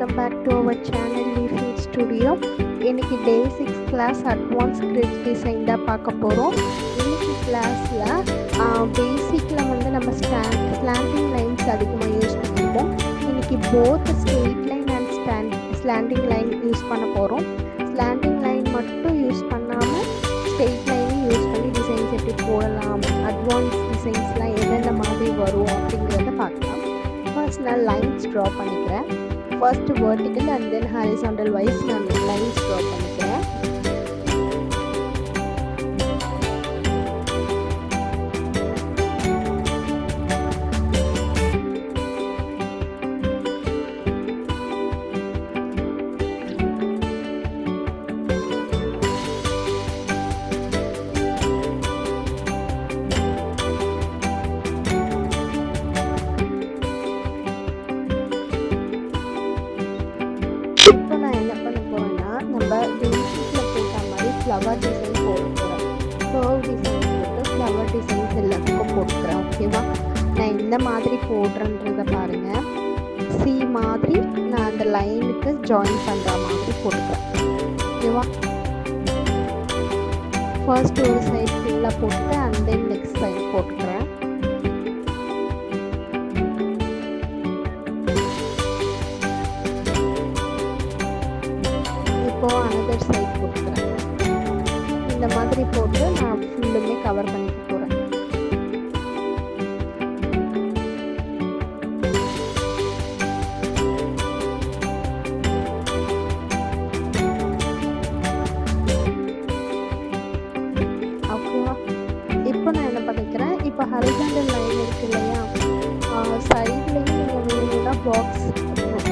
welcome back to our channel Leafy Studio. இன்னைக்கு Day 6 class Advanced Grid Design தான் பார்க்க போகிறோம். இன்னைக்கு கிளாஸில் பேசிக்கில் வந்து நம்ம ஸ்லாண்டிங் லைன்ஸ் அதிகமாக யூஸ் பண்ணியிருப்போம். இன்னைக்கு both straight line and slanting line use பண்ண போகிறோம். ஸ்லாண்டிங் லைன் மட்டும் யூஸ் பண்ணாமல் ஸ்ட்ரெயிட் லைனும் யூஸ் பண்ணி டிசைன்ஸ் எப்படி போடலாம், அட்வான்ஸ் டிசைன்ஸ்லாம் என்னென்ன மாதிரி வரும் அப்படிங்கிறத பார்க்கலாம். ஃபர்ஸ்ட் நான் லைன்ஸ் ட்ரா பண்ணிக்கிறேன். First vertical and then horizontal wise நான் லைன்ஸ் ட்ரா பண்ணிக்கிறேன். இப்போ நான் என்ன பண்ண போகிறேன்னா, நம்ம பேசிக்கில் போட்ட மாதிரி ஃப்ளவர் டிசைன் போட போகிறேன். கர்வ் டிசைன் போட்டு ஃப்ளவர் டிசைன்ஸ் எல்லாத்துக்கும் போட்டுக்கிறேன். ஓகேவா? நான் இந்த மாதிரி போடுறேன்றதை பாருங்கள். சி மாதிரி நான் அந்த லைனுக்கு ஜாயின் பண்ணுற மாதிரி போட்டுக்கிறேன். ஓகேவா? ஃபர்ஸ்ட் ஒரு சைட் ஃபுல்லாக போட்டுட்டு அண்ட் தென் நெக்ஸ்ட் சைட் போட்டுக்கிறேன். இப்போது அனதர் சைட் போட்டுக்கிறேன். இந்த மாதிரி போட்டு நான் ஃபுல்லுமே கவர் பண்ணிக்க போகிறேன். ஓகேவா? இப்போ நான் என்ன பண்ணிக்கிறேன், இப்போ ஹரிசாண்டல் லைன் இருக்கு இல்லையா, சைட்லேயும் நீங்கள் வேணும்னா பாக்ஸ்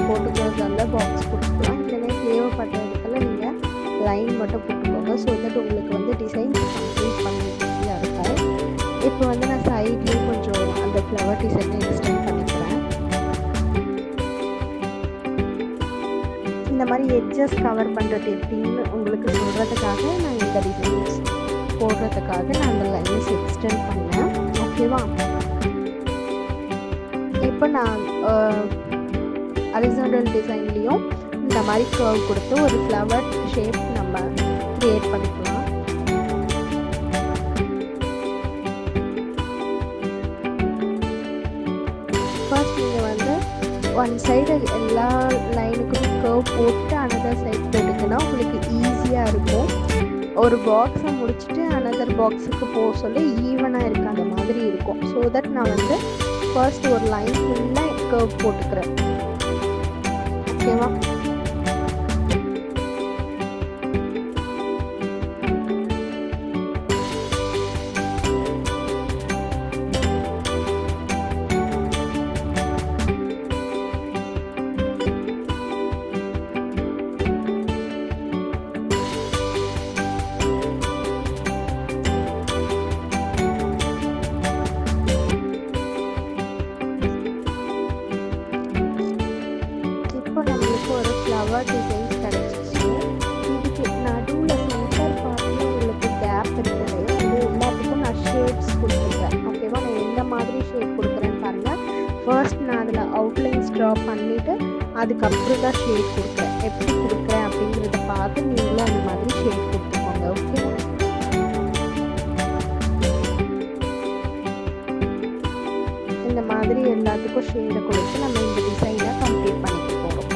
போட்டுக்கிறது அந்த பாக்ஸ் போட்டுக்கலாம். இல்லைன்னா தேவைப்பட்ட இடத்துல நீங்கள் லைன் மட்டும் போட்டுக்கோங்க. ஸோ தட் உங்களுக்கு வந்து டிசைன்ஸ் கம்ப்ளீட் பண்ண ஈஸியாக இருக்கும். இப்போ வந்து நான் சைட்லேயும் கொஞ்சம் அந்த ஃப்ளவர் டிசைனை எக்ஸ்டெண்ட் பண்ணிக்கிறேன். இந்த மாதிரி எட்ஜஸ் கவர் பண்ணுறது எப்படின்னு உங்களுக்கு சொல்கிறதுக்காக நான் இந்த டிசைன்ஸ் போடுறதுக்காக நான் அந்த லைன்ஸ் எக்ஸ்டெண்ட் பண்ணேன். ஓகேவா? இப்போ நான் ஹரிசாண்டல் டிசைன்லேயும் இந்த மாதிரி கர்வ் கொடுத்து ஒரு ஃப்ளவர் ஷேப் நம்ம க்ரியேட் பண்ணிக்கலாம். ஃபர்ஸ்ட் நீங்கள் வந்து ஒன் சைடு எல்லா லைனுக்கும் கர்வ் போட்டு அனதர் சைட் போட்டுக்கினா உங்களுக்கு ஈஸியாக இருக்கும். ஒரு பாக்ஸை முடிச்சுட்டு அனதர் பாக்ஸுக்கு போக சொல்லி ஈவனாக இருக்காத மாதிரி இருக்கும். ஸோ தட் நான் வந்து ஃபர்ஸ்ட் ஒரு லைன் ஃபுல்லாக கர்வ் போட்டுக்கிறேன். ஓகேவா? ஒரு ஃப்ளவர் டிசைன்ஸ் கிடச்சிச்சு. இதுக்கு நடுவில் சென்டர் பார்ட்டில் உங்களுக்கு கேப் இருக்குது. அது எல்லாத்துக்கும் நான் ஷேப்ஸ் கொடுத்துருக்கேன். ஓகேவா? நான் எந்த மாதிரி ஷேப் கொடுக்குறேன்னு பாருங்கள். ஃபர்ஸ்ட் நான் அதில் அவுட்லைன்ஸ் ட்ரா பண்ணிவிட்டு அதுக்கப்புறம் தான் ஷேட் கொடுக்குறேன். எப்படி கொடுக்குறேன் அப்படிங்கிறத பார்த்து நீங்களும் அந்த மாதிரி ஷேட் கொடுத்துக்கோங்க. ஓகேவா? இந்த மாதிரி எல்லாத்துக்கும் ஷேடை கொடுத்து நம்ம இந்த டிசைனை கம்ப்ளீட் பண்ணிக்க போகிறோம்.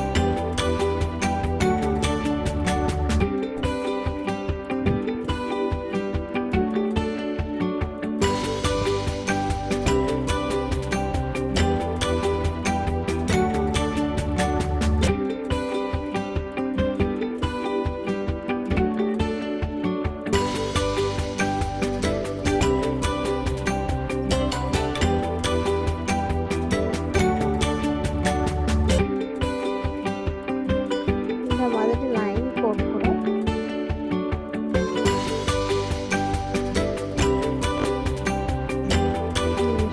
லைன் போட்டுக்கணும்.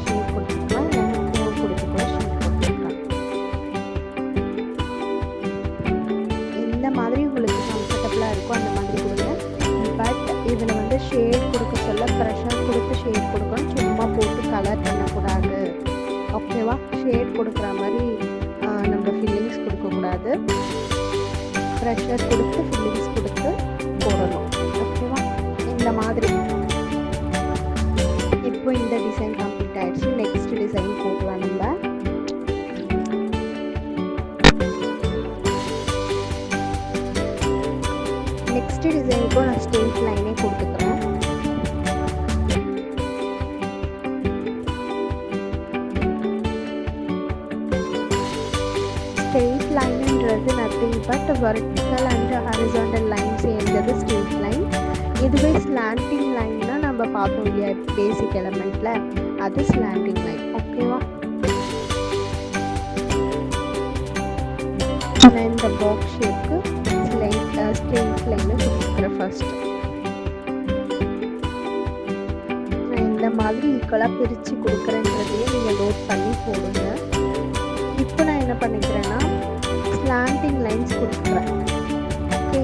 ஷேப் கொடுத்துக்கலாம், இல்லைன்னா கொடுத்து கூட ஷேப் கொடுத்துக்கலாம். எந்த மாதிரி உங்களுக்கு கம்ஃபர்டபுளாக இருக்கோ அந்த மாதிரி கொடுங்க. பட் இதில் வந்து ஷேட் கொடுக்க சொல்ல ப்ரெஷர் கொடுத்து ஷேட் கொடுக்கணும். சும்மா போட்டு கலர் பண்ணக்கூடாது. ஓகேவா? ஷேட் கொடுக்குற மாதிரி நம்ம ஃபில்லிங்ஸ் கொடுக்கக்கூடாது. பண்ணக்கூடாது. ப்ரெஷர் கொடுத்து ஃபில்லிங்ஸ் கொடுத்து போடணும். ஓகேவா? இந்த மாதிரி. இப்போ இந்த டிசைன் கம்ப்ளீட் ஆயிடுச்சு. நெக்ஸ்ட் டிசைன் போகலாம் நம்ம. நெக்ஸ்ட் டிசைனுக்கும் நான் ஸ்ட்ரெயிட் லைனே கொடுத்துக்கிறேன். ஸ்ட்ரெயிட் லைன்ன்றது nothing but vertical and horizontal line சேர்ந்தது ஸ்ட்ரெயிட் லைன். இதுவே ஸ்லாண்டிங் லைன்னா நம்ம பார்த்தோம் இல்லையா பேசிக் எலமெண்ட்ல, அது ஸ்லாண்டிங் லைன். ஓகேவா? நான் இந்த பாக்ஸ் ஷேப்க்கு ஸ்ட்ரெயிட் லைனை கொடுத்துக்கிறேன். ஃபர்ஸ்ட் நான் இந்த மாதிரி ஈக்குவலாக பிரித்து கொடுக்குறேன்றதையே நீங்கள் நோட் பண்ணி போடுங்க. இப்போ நான் என்ன பண்ணிக்கிறேன்னா ஸ்லாண்டிங் லைன்ஸ் கொடுத்துக்கிறேன். ஓகே,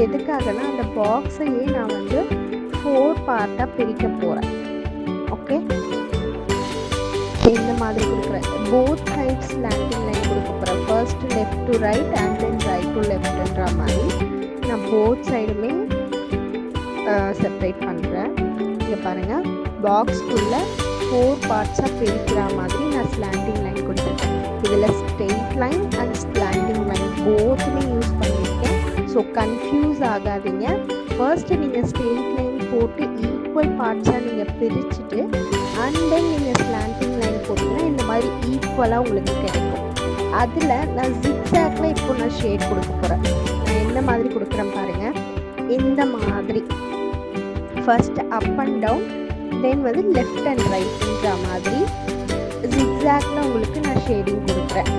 எதுக்காகனா அந்த பாக்ஸையே நான் வந்து 4 பார்ட்டாக பிரிக்க போகிறேன். ஓகே, இந்த மாதிரி கொடுக்குறேன். போத் சைட்ஸ் ஸ்லாண்டிங் லைன் கொடுக்க போகிறேன். First left to right and then right to லெஃப்ட்ன்ற மாதிரி நான் போத் சைடுமே செப்பரேட் பண்ணுறேன். இங்கே பாருங்கள், பாக்ஸ்க்குள்ளே 4 பார்ட்ஸாக பிரிக்கிற மாதிரி நான் ஸ்லாண்டிங் லைன் கொடுத்துருக்கேன். இதில் straight line and slanting line போத்துமே யூஸ் பண்ணியிருக்கேன். ஸோ கன்ஃபியூஸ் ஆகாதீங்க. ஃபர்ஸ்ட்டு நீங்கள் ஸ்ட்ரெயிட் லைன் போட்டு ஈக்குவல் பார்ட்ஸாக நீங்கள் பிரிச்சுட்டு அண்ட் தென் நீங்கள் ஸ்லாண்டிங் லைன் போட்டிங்கன்னா இந்த மாதிரி ஈக்குவலாக உங்களுக்கு கிடைக்கும். அதில் நான் ஜிக்ஸாக்ல இப்போ நான் ஷேட் கொடுக்க போகிறேன். நான் என்ன மாதிரி கொடுக்குறேன் பாருங்கள். இந்த மாதிரி ஃபர்ஸ்ட் அப் அண்ட் டவுன், தென் வந்து லெஃப்ட் அண்ட் ரைட்ன்ற மாதிரி ஜிக்ஸாக்ல உங்களுக்கு நான் ஷேடிங் கொடுக்குறேன்.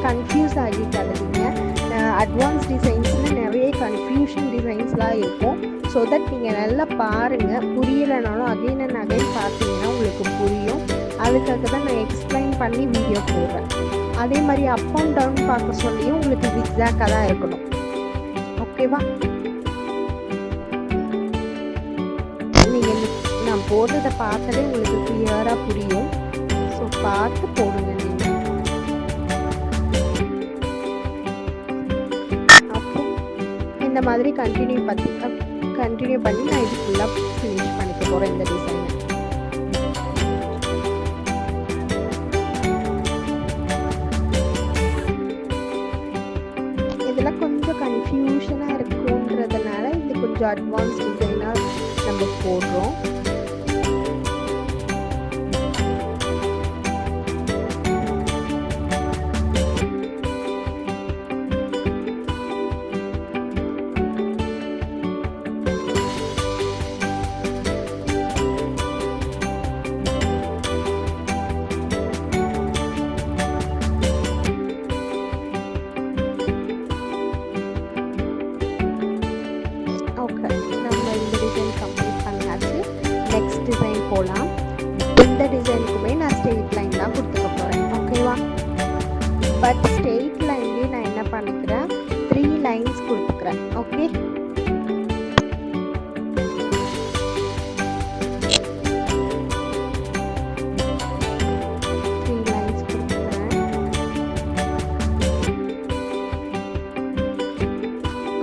கன்ஃபியூஸ் ஆகிக்காதீங்க. அட்வான்ஸ் டிசைன்ஸில் நிறைய கன்ஃபியூஷன் டிசைன்ஸ்லாம் இருக்கும். ஸோ தட் நீங்கள் நல்லா பாருங்கள். புரியலைனாலும் அகைன் அண்ட் அகைன் பார்த்தீங்கன்னா உங்களுக்கு புரியும். அதுக்காக தான் நான் எக்ஸ்பிளைன் பண்ணி வீடியோ போடுறேன். அதே மாதிரி அப் அண்ட் டவுன் பார்க்க சொல்லியும் உங்களுக்கு ஜிக்ஸாக்காக தான் இருக்கணும். ஓகேவா? நீங்கள் நான் போடுறதை பார்த்தாலே உங்களுக்கு கிளியராக புரியும். ஸோ பார்த்து போடுங்க நீங்கள். ஓகே, இந்த மாதிரி கண்டினியூ பண்ணி நான் இது ஃபுல்லாக ஃபினிஷ் பண்ணிக்க போகிறேன் இந்த டிசைனை. இதெல்லாம் கொஞ்சம் கன்ஃபியூஷனாக இருக்குன்றதுனால இது கொஞ்சம் அட்வான்ஸ் டிசைனாக நம்ம போடுறோம். டிசைன் போகலாம். இந்த டிசைனுக்குமே நான் ஸ்ட்ரெயிட் லைன் தான் கொடுத்துக்க போகிறேன். ஓகேவா? பட் ஸ்ட்ரெயிட் லைன்லேயே நான் என்ன பண்ணிக்கிறேன், 3 லைன்ஸ் கொடுத்துக்கிறேன். ஓகே,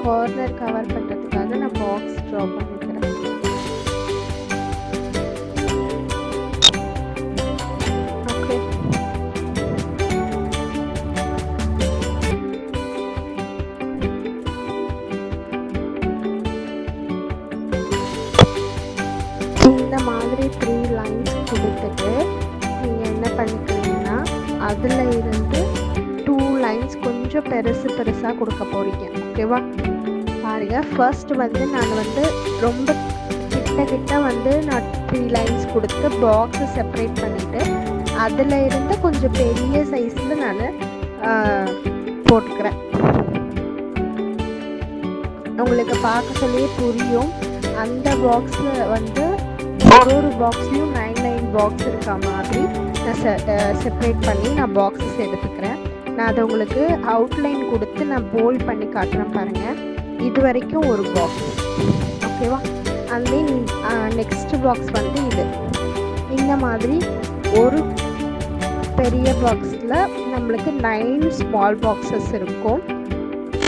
கார்னர் கவர் பண்ணுறதுக்காக நான் பாக்ஸ் ட்ரா பண்ணிக்கிறேன். இந்த மாதிரி 3 லைன்ஸ் கொடுத்துட்டு நீங்கள் என்ன பண்ணிக்கிறீங்கன்னா அதில் இருந்து 2 லைன்ஸ் கொஞ்சம் பெருசாக கொடுக்க போகிறீங்க. ஓகேவா? பாருங்கள், ஃபர்ஸ்ட் வந்து நான் வந்து ரொம்ப கிட்ட வந்து நான் 3 லைன்ஸ் கொடுத்து பாக்ஸை செப்பரேட் பண்ணிவிட்டு அதில் இருந்து கொஞ்சம் பெரிய சைஸில் நான் போட்டுக்கிறேன். உங்களுக்கு பார்க்க சொல்லியே புரியும். அந்த பாக்ஸில் வந்து ஒரு பாக்ஸ்லையும் 9 பாக்ஸ் இருக்க மாதிரி நான் செப்பரேட் பண்ணி நான் பாக்ஸஸ் எடுத்துக்கிறேன். நான் அதை உங்களுக்கு அவுட்லைன் கொடுத்து நான் போல்ட் பண்ணி காட்டுறேன் பாருங்கள். இது வரைக்கும் ஒரு பாக்ஸ். ஓகேவா? அண்ட் நெக்ஸ்ட் பாக்ஸ் வந்து இது. இந்த மாதிரி ஒரு பெரிய பாக்ஸில் நம்ம நம்மளுக்கு 9 ஸ்மால் பாக்ஸஸ் இருக்கும்.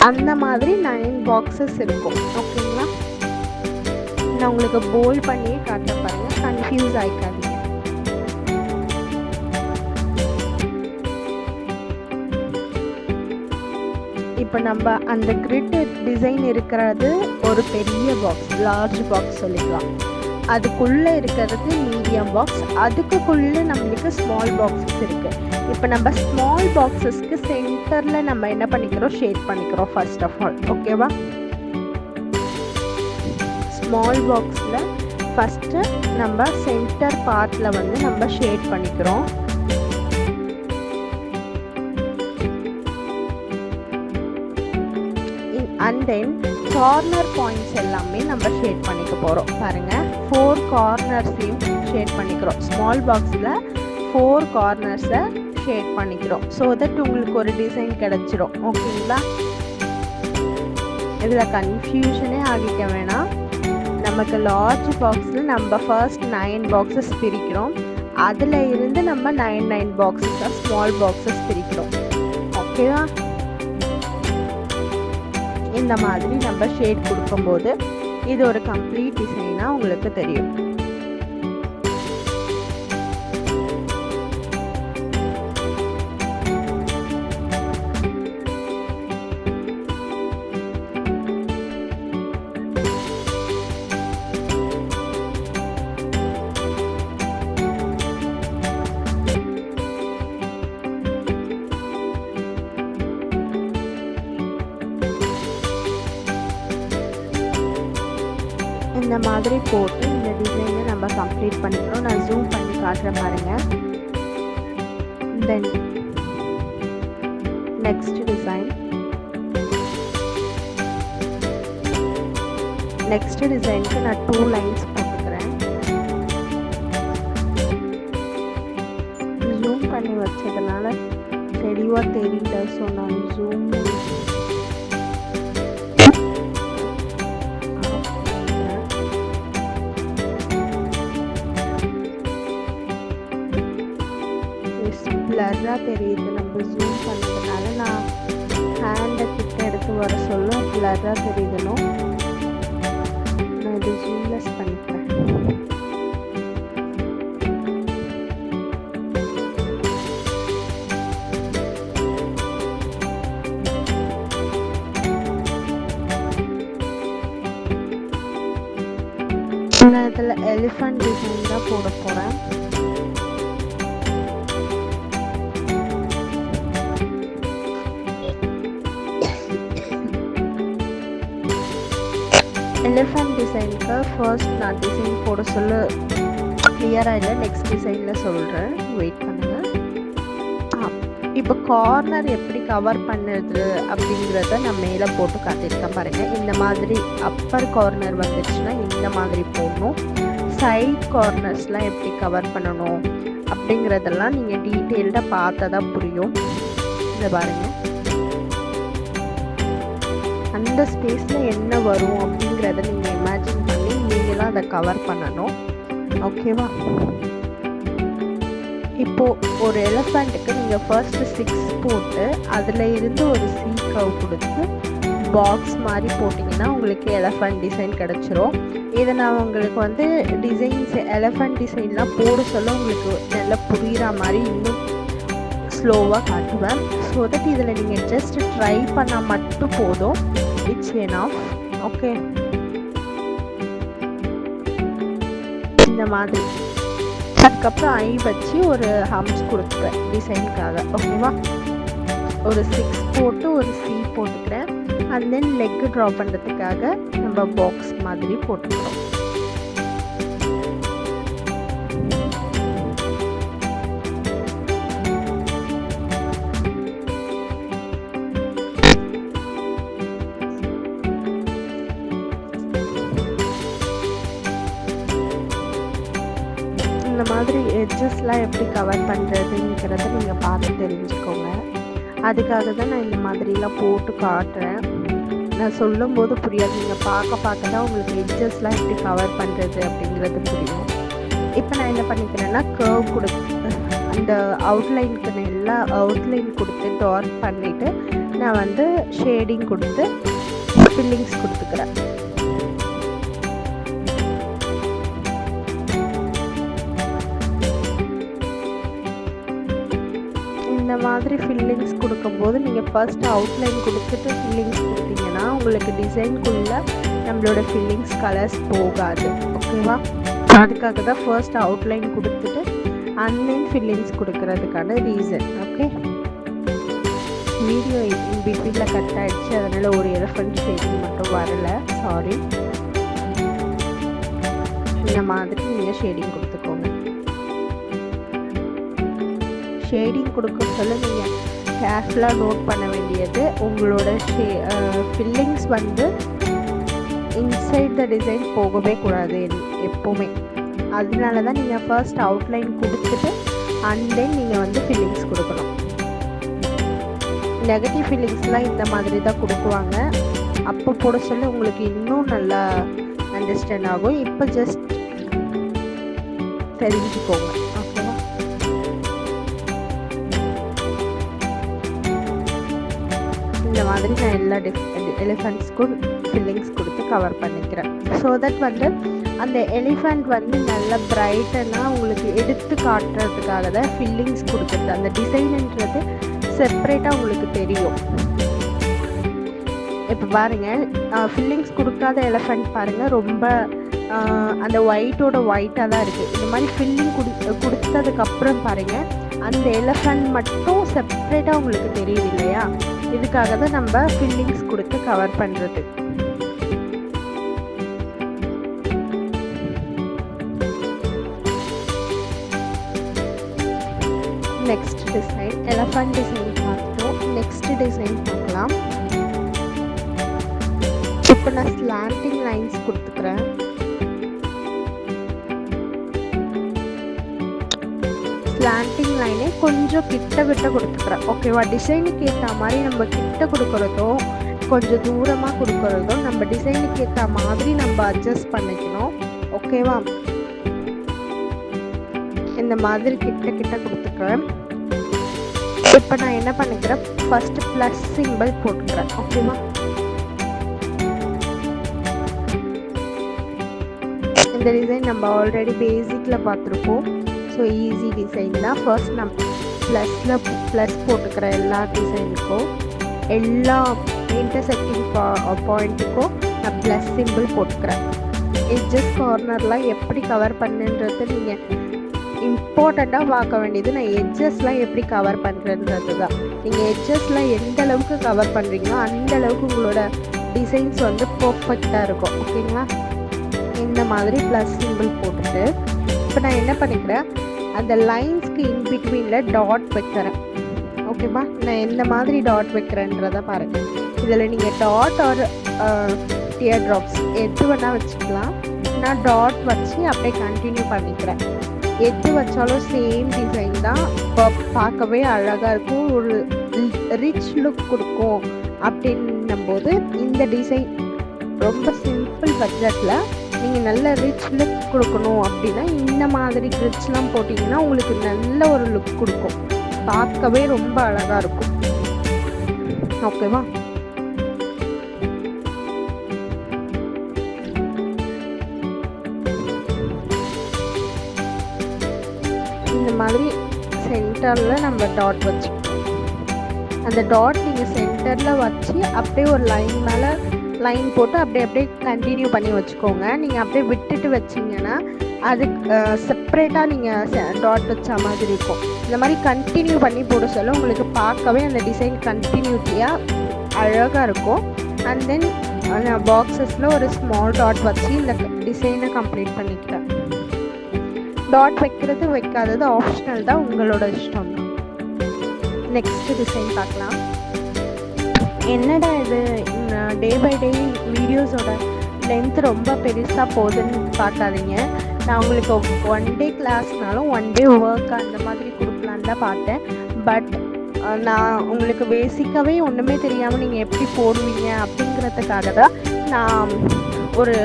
அந்த மாதிரி 9 பாக்ஸஸ் இருக்கும். ஓகேங்களா? நான் உங்களுக்கு போல்ட் பண்ணியே காட்ட பாருங்க, கன்ஃபியூஸ் ஆயிக்காதீங்க. இப்போ நம்ம அந்த கிரிட் டிசைன் இருக்கிறது ஒரு பெரிய பாக்ஸ், லார்ஜ் பாக்ஸ் சொல்லிக்கலாம். அதுக்குள்ளே இருக்கிறது மீடியம் பாக்ஸ், அதுக்குள்ளே நம்மளுக்கு ஸ்மால் பாக்ஸஸ் இருக்குது. இப்போ நம்ம ஸ்மால் பாக்ஸஸ்க்கு சென்டரில் நம்ம என்ன பண்ணிக்கிறோம், ஷேட் பண்ணிக்கிறோம் ஃபர்ஸ்ட் ஆஃப் ஆல். ஓகேவா? ஸ்மால் பாக்ஸில் ஃபஸ்ட்டு நம்ம சென்டர் பார்ட்டில் வந்து நம்ம ஷேட் பண்ணிக்கிறோம். அண்ட் தென் கார்னர் பாயிண்ட்ஸ் எல்லாமே நம்ம ஷேட் பண்ணிக்க போகிறோம். பாருங்கள், 4 கார்னர்ஸையும் ஷேட் பண்ணிக்கிறோம். ஸ்மால் பாக்ஸில் 4 கார்னர்ஸை ஷேட் பண்ணிக்கிறோம். ஸோ தட் உங்களுக்கு ஒரு டிசைன் கிடச்சிரும். ஓகேங்களா? இதில் கன்ஃபியூஷனே ஆகிக்க வேணாம். நமக்கு லார்ஜ் பாக்ஸில் நம்ம ஃபர்ஸ்ட் 9 பாக்ஸஸ் பிரிக்கிறோம். அதில் இருந்து நம்ம 9 பாக்ஸஸாக ஸ்மால் பாக்ஸஸ் பிரிக்கிறோம். ஓகேவா? இந்த மாதிரி நம்ம ஷேட் கொடுக்கும்போது இது ஒரு கம்ப்ளீட் டிசைனாக உங்களுக்கு தெரியும். இந்த மாதிரி போட்டு இந்த டிசைனை நம்ம கம்ப்ளீட் பண்ணிக்கிறோம். நான் ஜூம் பண்ணி காட்டுறேன் பாருங்கள். Then next design. நெக்ஸ்ட் டிசைனுக்கு நான் 2 லைன்ஸ் போட்டுக்கிறேன். ஜூம் பண்ணி வச்சதுனால தெளிவாக தெரியல. ஸோ நான் ஜூம் பிளர்ராக தெரியுது. நம்ம ஜூம் பண்ணதுனால நான் ஹேண்டை கிட்ட எடுத்து வர சொல்ல பிளர்ராக தெரியுதுனோ நான் இது ஜூம்லெஸ் பண்ணிக்கிறேன். நான் இதில் எலிஃபண்ட் டிசைன் தான் போட போகிறேன். எலிஃபண்ட் டிசைனுக்கு ஃபர்ஸ்ட் நான் டிசைன் போட சொல்ல கிளியராக இல்லை, நெக்ஸ்ட் டிசைனில் சொல்கிறேன், வெயிட் பண்ணுங்கள். இப்போ கார்னர் எப்படி கவர் பண்ணுறது அப்படிங்கிறத நான் மேலே போட்டு காட்டியிருக்கேன் பாருங்கள். இந்த மாதிரி அப்பர் கார்னர் வந்துச்சுன்னா இந்த மாதிரி போடணும். சைட் கார்னர்ஸ்லாம் எப்படி கவர் பண்ணணும் அப்படிங்கிறதெல்லாம் நீங்கள் டீட்டெயில்டாக பார்த்தா தான் புரியும். இதை பாருங்கள், அந்த ஸ்பேஸில் என்ன வரும் அப்படிங்கிறத நீங்கள் இமேஜின் பண்ணி நீங்களாம் அதை கவர் பண்ணணும். ஓகேவா? இப்போது ஒரு எலிஃபண்ட்டுக்கு நீங்கள் ஃபர்ஸ்ட்டு 6 போட்டு அதில் இருந்து ஒரு C கர்வ் கொடுத்து பாக்ஸ் மாதிரி போட்டிங்கன்னா உங்களுக்கு எலிஃபண்ட் டிசைன் கிடச்சிரும். இதை நான் உங்களுக்கு வந்து டிசைன்ஸ் எலிஃபண்ட் டிசைன்லாம் போட சொல்ல உங்களுக்கு நல்லா புரிகிற மாதிரி இன்னும் ஸ்லோவாக காட்டுவேன். ஸோ தட் இதில் நீங்கள் ஜஸ்ட் ட்ரை பண்ணால் மட்டும் போதும். It's enough. ஓகே, இந்த மாதிரி அதுக்கப்புறம் ஐ வச்சு ஒரு ஹம்ஸ் கொடுத்துக்கிறேன் டிசைனுக்காக. ஓகேவா? ஒரு 6 போட்டு ஒரு C போட்டுக்கிறேன். அண்ட் தென் லெக் ட்ரா பண்ணுறதுக்காக நம்ம பாக்ஸ் மாதிரி போட்டுக்கிறோம். இந்த மாதிரி எட்ஜஸ்லாம் எப்படி கவர் பண்ணுறதுங்கிறத நீங்கள் பார்த்து தெரிஞ்சுக்கோங்க. அதுக்காக தான் நான் இந்த மாதிரிலாம் போட்டு காட்டுறேன். நான் சொல்லும்போது புரியாது, நீங்கள் பார்க்க தான் உங்களுக்கு எட்ஜஸ்லாம் எப்படி கவர் பண்ணுறது அப்படிங்கிறது புரியும். இப்போ நான் என்ன பண்ணிக்கிறேன்னா கர்வ் அந்த அவுட்லைனுக்கு நல்லா அவுட்லைன் கொடுத்து டார்க் பண்ணிவிட்டு நான் வந்து ஷேடிங் கொடுத்து ஃபில்லிங்ஸ் கொடுத்துக்கிறேன். இந்த மாதிரி ஃபில்லிங்ஸ் கொடுக்கும்போது நீங்கள் ஃபர்ஸ்ட் அவுட்லைன் கொடுத்துட்டு ஃபில்லிங்ஸ் கொடுத்தீங்கன்னா உங்களுக்கு டிசைனுக்குள்ளே நம்மளோட ஃபில்லிங்ஸ் கலர்ஸ் போகாது. ஓகேவா? அதுக்காக தான் ஃபர்ஸ்ட் அவுட்லைன் கொடுத்துட்டு அண்ட் தென் ஃபில்லிங்ஸ் கொடுக்கறதுக்கான ரீசன். ஓகே, வீடியோ இன் பிட்வீனில் கட் ஆகிடுச்சு, அதனால் ஒரு எலிஃபண்ட் ஷேடிங் மட்டும் வரலை, சாரி. இந்த மாதிரி நீங்கள் ஷேடிங் கொடுத்துக்கோங்க. ஷேடிங் கொடுக்க சொல்ல நீங்கள் கேர்ஃபுல்லாக நோட் பண்ண வேண்டியது உங்களோட ஃபில்லிங்ஸ் வந்து இன்சைட் த டிசைன் போகவே கூடாது எப்போவுமே. அதனால தான் நீங்கள் ஃபர்ஸ்ட் அவுட்லைன் கொடுத்துட்டு அண்ட் தென் நீங்கள் வந்து ஃபில்லிங்ஸ் கொடுக்கணும். நெகட்டிவ் ஃபில்லிங்ஸ்லாம் இந்த மாதிரி தான் கொடுக்குவாங்க. அப்போ போட சொல்ல உங்களுக்கு இன்னும் நல்லா அண்டர்ஸ்டாண்ட் ஆகும். இப்போ ஜஸ்ட் தெரிஞ்சுக்கோங்க. ஓகேவா? இந்த மாதிரி நான் எல்லா எலிஃபண்ட்ஸ்க்கும் ஃபில்லிங்ஸ் கொடுத்து கவர் பண்ணிக்கிறேன். ஸோ தட் வந்து அந்த எலிஃபண்ட் வந்து நல்லா பிரைட்டனாக உங்களுக்கு எடுத்து காட்டுறதுக்காக தான் ஃபில்லிங்ஸ் கொடுக்குறது. அந்த டிசைனுன்றது செப்ரேட்டாக உங்களுக்கு தெரியும். இப்போ பாருங்கள், ஃபில்லிங்ஸ் கொடுக்காத எலிஃபண்ட் பாருங்கள் ரொம்ப அந்த ஒயிட்டோட ஒயிட்டாக தான் இருக்குது. இந்த மாதிரி ஃபில்லிங் கொடுத்ததுக்கப்புறம் பாருங்கள் அந்த எலிஃபண்ட் மட்டும் செப்ரேட்டாக உங்களுக்கு தெரியுது இல்லையா? இதுக்காக தான் நம்ம ஃபில்லிங்ஸ் கொடுத்து கவர் பண்ணுறது. நெக்ஸ்ட் டிசைன் எலிஃபண்ட் டிசைன் பார்த்துட்டோம். நெக்ஸ்ட் டிசைன் பார்க்கலாம். இப்போ நான் ஸ்லாண்டிங் லைன்ஸ் கொடுத்துக்கிறேன். ஸ்லாண்டிங் லைனே கொஞ்சம் கிட்ட விட்ட கொடுத்துக்கிறேன். ஓகேவா? டிசைனுக்கு ஏற்ற மாதிரி நம்ம கிட்ட கொடுக்குறதோ கொஞ்சம் தூரமாக கொடுக்குறதோ நம்ம டிசைனுக்கு ஏற்ற மாதிரி நம்ம அட்ஜஸ்ட் பண்ணிக்கணும். ஓகேவா? இந்த மாதிரி கிட்ட கிட்ட கொடுத்துக்கிறேன். இப்போ நான் என்ன பண்ணிக்கிறேன், ஃபர்ஸ்ட் ப்ளஸ் சிம்பிள் போட்டுக்கிறேன். ஓகேவா? இந்த டிசைன் நம்ம ஆல்ரெடி பேசிக்கில் பார்த்துருப்போம். ஸோ ஈஸி டிசைன் தான். ஃபர்ஸ்ட் நான் ப்ளஸ் போட்டுக்கிறேன் எல்லா டிசைனுக்கும். எல்லா இன்டர்செக்டிங் பாயிண்ட்டுக்கும் நான் ப்ளஸ் சிம்பிள் போட்டுக்கிறேன். எட்ஜஸ் கார்னர்லாம் எப்படி கவர் பண்ணுன்றது நீங்கள் இம்பார்ட்டண்ட்டாக பார்க்க வேண்டியது நான் எட்ஜஸ்லாம் எப்படி கவர் பண்ணுறன்றது தான். நீங்கள் எட்ஜஸ்லாம் எந்த அளவுக்கு கவர் பண்ணுறீங்களோ அந்த அளவுக்கு உங்களோட டிசைன்ஸ் வந்து பர்ஃபெக்டாக இருக்கும். ஓகேங்களா? இந்த மாதிரி ப்ளஸ் சிம்பிள் போட்டுட்டு இப்போ நான் என்ன பண்ணிக்கிறேன், அந்த லைன்ஸ்க்கு இன்பிட்வீனில் டாட் வைக்கிறேன். ஓகேவா? நான் எந்த மாதிரி டாட் வைக்கிறேன்றதை பாருங்கள். இதில் நீங்கள் டாட் ஆர் டியர் ட்ராப்ஸ் எது வேணால் வச்சுக்கலாம். நான் டாட் வச்சு அப்படியே கண்டினியூ பண்ணிக்கிறேன். எது வச்சாலும் சேம் டிசைன் தான், பார்க்கவே அழகாக இருக்கும், ஒரு ரிச் லுக் கொடுக்கும். அப்படின்னும் போது இந்த டிசைன் ரொம்ப சிம்பிள் பட்ஜெட்டில் நீங்கள் நல்ல ரிச் லுக் கொடுக்கணும் அப்படின்னா இந்த மாதிரி கிரிட்ஸ்லாம் போட்டிங்கன்னா உங்களுக்கு நல்ல ஒரு லுக் கொடுக்கும், பார்க்கவே ரொம்ப அழகாக இருக்கும். ஓகேவா? இந்த மாதிரி சென்டரில் நம்ம டாட் வச்சுக்கணும். அந்த டாட் நீங்கள் சென்டரில் வச்சு அப்படியே ஒரு லைன் மேலே லைன் போட்டு அப்படியே கண்டினியூ பண்ணி வச்சுக்கோங்க. நீங்கள் அப்படியே விட்டுட்டு வச்சிங்கன்னா அது செப்ரேட்டாக நீங்கள் டாட் வச்ச மாதிரி இருக்கும். இந்த மாதிரி கண்டினியூ பண்ணி போட சொல்ல உங்களுக்கு பார்க்கவே அந்த டிசைன் கண்டினியூட்டியாக அழகாக இருக்கும். அண்ட் தென் பாக்ஸஸில் ஒரு ஸ்மால் டாட் வச்சு இந்த டிசைனை கம்ப்ளீட் பண்ணிக்கிறேன். டாட் வைக்கிறது வைக்காதது ஆப்ஷனல் தான், உங்களோட இஷ்டம் தான். நெக்ஸ்ட் டிசைன் பார்க்கலாம். என்னடா இது டே பை டே வீடியோஸோட லென்த் ரொம்ப பெருசாக போகுதுன்னு பார்க்காதீங்க. நான் உங்களுக்கு ஒன் டே கிளாஸ்னாலும் ஒன் டே ஒர்க் அந்த மாதிரி கொடுக்கலான்னு தான் பார்த்தேன். பட் நான் உங்களுக்கு பேசிக்காகவே ஒன்றுமே தெரியாமல் நீங்கள் எப்படி போடுவீங்க அப்படிங்கிறதுக்காக தான் நான் ஒரு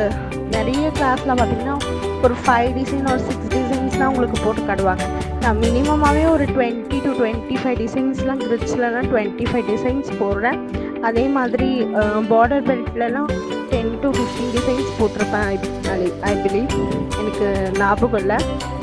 நிறைய கிளாஸில் பார்த்திங்கன்னா ஒரு 5 டிசைன் ஒரு 6 டிசைன்ஸ் தான் உங்களுக்கு போட்டு காட்டுவாங்க. நான் மினிமமாகவே ஒரு 20 to 25 டிசைன்ஸ்லாம் கிரிட்ஸ்லலாம் 25 டிசைன்ஸ் போடுறேன். அதே மாதிரி பார்டர் பெல்ட்லலாம் 10 to 15 டிசைன்ஸ் போட்டிருப்பேன். ஐ பிலீவ், எனக்கு ஞாபகம் இல்லை.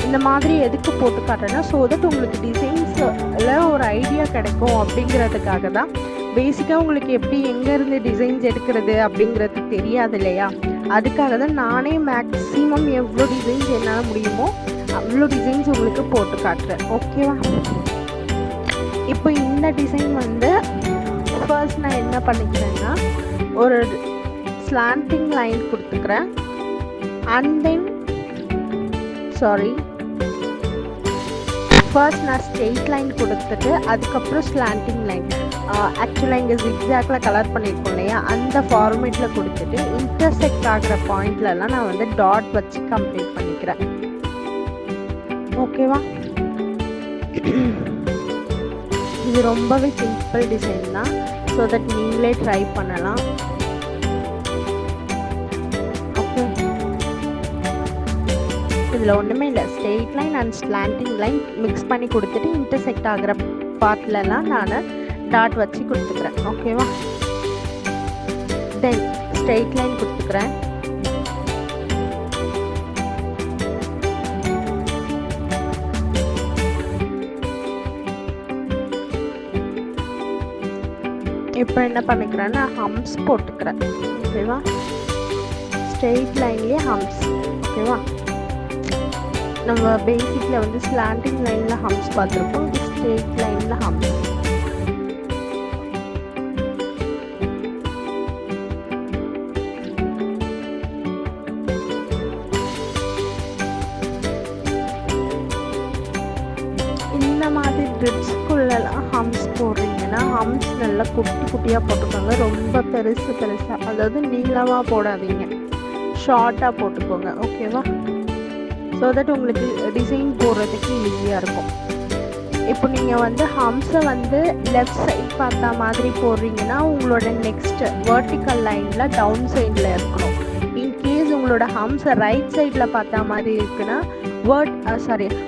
இந்த மாதிரி எதுக்கு போட்டு காட்டுறேன்னா, ஸோ தட் உங்களுக்கு டிசைன்ஸில் ஒரு ஐடியா கிடைக்கும் அப்படிங்கிறதுக்காக தான். பேசிக்காக உங்களுக்கு எப்படி எங்கேருந்து டிசைன்ஸ் எடுக்கிறது அப்படிங்கிறது தெரியாது இல்லையா? அதுக்காக தான் நானே மேக்ஸிமம் எவ்வளோ டிசைன்ஸ் என்னால் முடியுமோ அவ்வளோ டிசைன்ஸ் உங்களுக்கு போட்டு காட்டுறேன். ஓகேவா? இப்போ இந்த டிசைன் வந்து ஃபர்ஸ்ட் நான் என்ன பண்ணிக்கிறேன்னா, ஒரு ஸ்லாண்டிங் லைன் கொடுத்துக்கிறேன். அண்ட் தென் ஃபர்ஸ்ட் நான் ஸ்ட்ரெயிட் லைன் கொடுத்துட்டு அதுக்கப்புறம் ஸ்லாண்டிங் லைன். ஆக்சுவலாக இங்கே ஜிக்ஸாக்ல கலர் பண்ணியிருக்கோம் இல்லையா, அந்த ஃபார்மேட்டில் கொடுத்துட்டு இன்டர்செக்ட் ஆகிற பாயிண்ட்லலாம் நான் வந்து டாட் வச்சு கம்ப்ளீட் பண்ணிக்கிறேன். ஓகேவா? இது ரொம்பவே சிம்பிள் டிசைன் தான். ஸோ தட் நீங்களே ட்ரை பண்ணலாம். ஓகே, இதில் ஒன்றுமே இல்லை. Straight line and slanting line mix பண்ணி கொடுத்துட்டு இன்டர்செக்ட் ஆகிற பார்ட்லலாம் நான் டாட் வச்சு கொடுத்துக்கிறேன். ஓகேவா? தென் ஸ்ட்ரெயிட் லைன் கொடுத்துக்கிறேன். இப்போ என்ன பண்ணிக்கிறேன்னா ஹம்ஸ் போட்டுக்கிறேன். ஓகேவா? ஸ்ட்ரெயிட் லைன்லேயே ஹம்ஸ். ஓகேவா? நம்ம பேசிக்கில் வந்து ஸ்லாண்டிங் லைனில் ஹம்ஸ் பார்த்துருப்போம். இது ஸ்ட்ரெயிட் லைனில் ஹம்ஸ். இந்த மாதிரி கிரிட்ஸ்குள்ளெல்லாம் ஹம்ஸ் போடுறீங்கன்னா ஹம்ஸ் நல்லா குட்டி குட்டியாக போட்டுக்கோங்க. ரொம்ப பெருசாக, அதாவது நீளமாக போடாதீங்க, ஷார்ட்டாக போட்டுக்கோங்க. ஓகேவா? ஸோ தட் உங்களுக்கு டிசைன் போடுறதுக்கு ஈஸியாக இருக்கும். இப்போ நீங்கள் வந்து ஹம்ஸை வந்து லெஃப்ட் சைட் பார்த்தா மாதிரி போடுறீங்கன்னா உங்களோட நெக்ஸ்ட் வெர்டிக்கல் லைனில் டவுன் சைடில் இருக்கணும். இன்கேஸ் உங்களோட ஹம்ஸை ரைட் சைடில் பார்த்தா மாதிரி இருக்குன்னா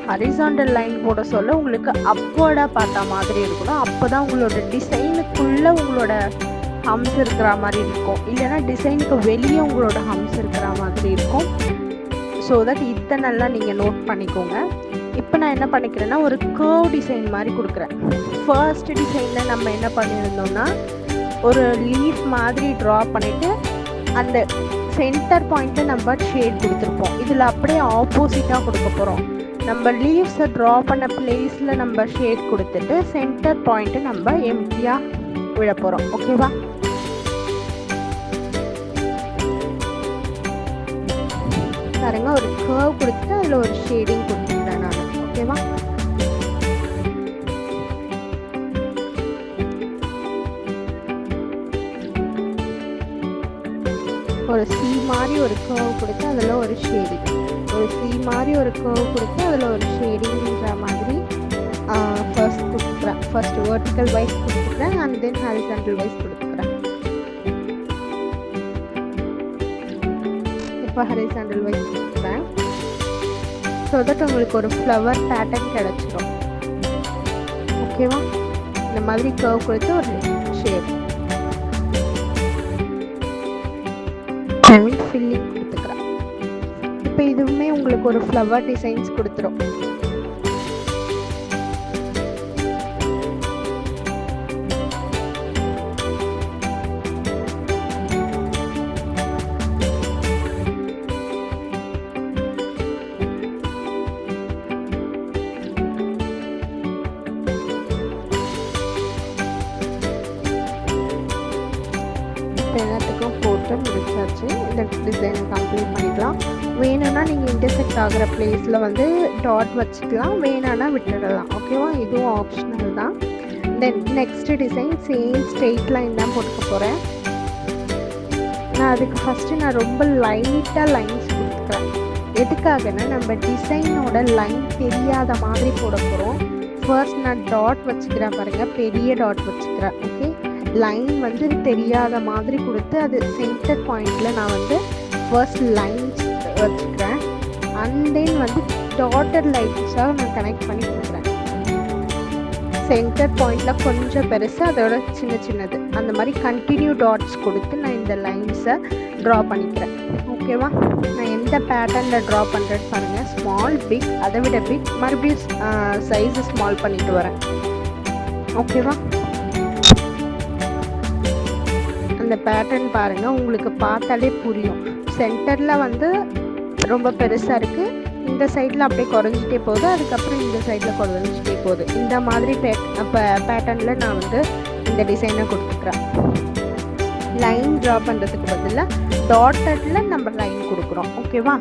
ஹரிசாண்டல் லைன் போட சொல்ல உங்களுக்கு அப்வர்டாக பார்த்தா மாதிரி இருக்கணும். அப்போ தான் உங்களோட டிசைனுக்குள்ளே உங்களோட ஹம்ஸ் இருக்கிற மாதிரி இருக்கும். இல்லைன்னா டிசைனுக்கு வெளியே உங்களோட ஹம்ஸ் இருக்கிற மாதிரி இருக்கும். ஸோ தட் இதை நல்லா நீங்கள் நோட் பண்ணிக்கோங்க. இப்போ நான் என்ன பண்ணிக்கிறேன்னா ஒரு கர்வ் டிசைன் மாதிரி கொடுக்குறேன். ஃபர்ஸ்ட் டிசைனில் நம்ம என்ன பண்ணியிருந்தோம்னா ஒரு லீஃப் மாதிரி ட்ரா பண்ணிவிட்டு அந்த சென்டர் பாயிண்ட்டில் நம்ம ஷேட் கொடுத்துருப்போம். இதில் அப்படியே ஆப்போசிட்டாக கொடுக்க போகிறோம். நம்ம லீவ்ஸை ட்ரா பண்ண பிளேஸில் நம்ம ஷேட் கொடுத்துட்டு சென்டர் பாயிண்ட்டை நம்ம எம்டியாக விட போகிறோம். ஓகேவா? பாருங்க, ஒரு கர்வ் கொடுத்துட்டு அதில் ஒரு ஷேடிங் கொடுத்துக்கிறேன் நான். ஓகேவா? ஒரு சி மாதிரி ஒரு கர்வ் கொடுத்து அதில் ஒரு ஷேடிங், ஒரு சி மாதிரி ஒரு கர்வ் கொடுத்து அதில் ஒரு ஷேடிங்கிற மாதிரி ஃபர்ஸ்ட் கொடுத்துக்கிறேன். ஃபர்ஸ்ட் வெர்டிக்கல் வைஸ் கொடுத்துக்கிறேன் அண்ட் தென் ஹாரிசாண்டல் வைஸ் கொடுத்துக்கிறேன். இப்போ ஹாரிசாண்டல் வைஸ் கொடுத்துக்கிறேன். ஸோ தட் உங்களுக்கு ஒரு ஃப்ளவர் பேட்டர்ன் கிடச்சிடும். ஓகேவா? இந்த மாதிரி கர்வ் கொடுத்து ஒரு ஷேப் ஃபில்லிங் கொடுத்துக்கிறேன். இப்போ இதுவுமே உங்களுக்கு ஒரு ஃப்ளவர் டிசைன்ஸ் கொடுத்துரும். எல்லாத்துக்கும் போட்டு முடிச்சாச்சு. இந்த டிசைனை கம்ப்ளீட் பண்ணிக்கலாம். வேணும்னா நீங்கள் இன்டர்செக்ட் ஆகிற பிளேஸில் வந்து டாட் வச்சுக்கலாம், வேணான்னா விட்டுடலாம். ஓகேவா? இதுவும் ஆப்ஷனல் தான். Then next design same straight line தான் போட்டுக்க போகிறேன். நான் அதுக்கு ஃபஸ்ட்டு நான் ரொம்ப லைட்டாக லைன்ஸ் கொடுத்துக்கிறேன். எதுக்காகனா நம்ம டிசைனோட லைன் தெரியாத மாதிரி போட போகிறோம். ஃபர்ஸ்ட் நான் டாட் வச்சுக்கிறேன் பாருங்கள், பெரிய டாட் வச்சுக்கிறேன். ஓகே, லைன் வந்து தெரியாத மாதிரி கொடுத்து அது சென்டர் பாயிண்டில் நான் வந்து ஃபர்ஸ்ட் லைன்ஸ் வச்சுக்கிறேன். அண்ட் தென் வந்து டாட்டர் லைன்ஸாக நான் கனெக்ட் பண்ணி கொடுத்துக்கிறேன். சென்டர் பாயிண்டில் கொஞ்சம் பெருசு, அதோட சின்னது அந்த மாதிரி கண்டினியூ டாட்ஸ் கொடுத்து நான் இந்த லைன்ஸை ட்ரா பண்ணிக்கிறேன். ஓகேவா? நான் எந்த பேட்டர்னில் ட்ரா பண்ணுறேன்னு பாருங்கள். ஸ்மால், பிக், அதை விட பிக், மறுபடியும் சைஸு ஸ்மால் பண்ணிட்டு வரேன். ஓகேவா? அந்த பேட்டர்ன் பாருங்கள், உங்களுக்கு பார்த்தாலே புரியும். சென்டரில் வந்து ரொம்ப பெருசாக இருக்குது, இந்த சைடில் அப்படியே குறைஞ்சிட்டே போகுது, அதுக்கப்புறம் இந்த சைடில் குறைஞ்சிட்டே போகுது. இந்த மாதிரி பேட்டர்னில் நான் வந்து இந்த டிசைனை கொடுத்துக்கிறேன். லைன் ட்ரா பண்ணுறதுக்கு பதிலாக டாட்டடில் நம்ம லைன் கொடுக்குறோம். ஓகேவா?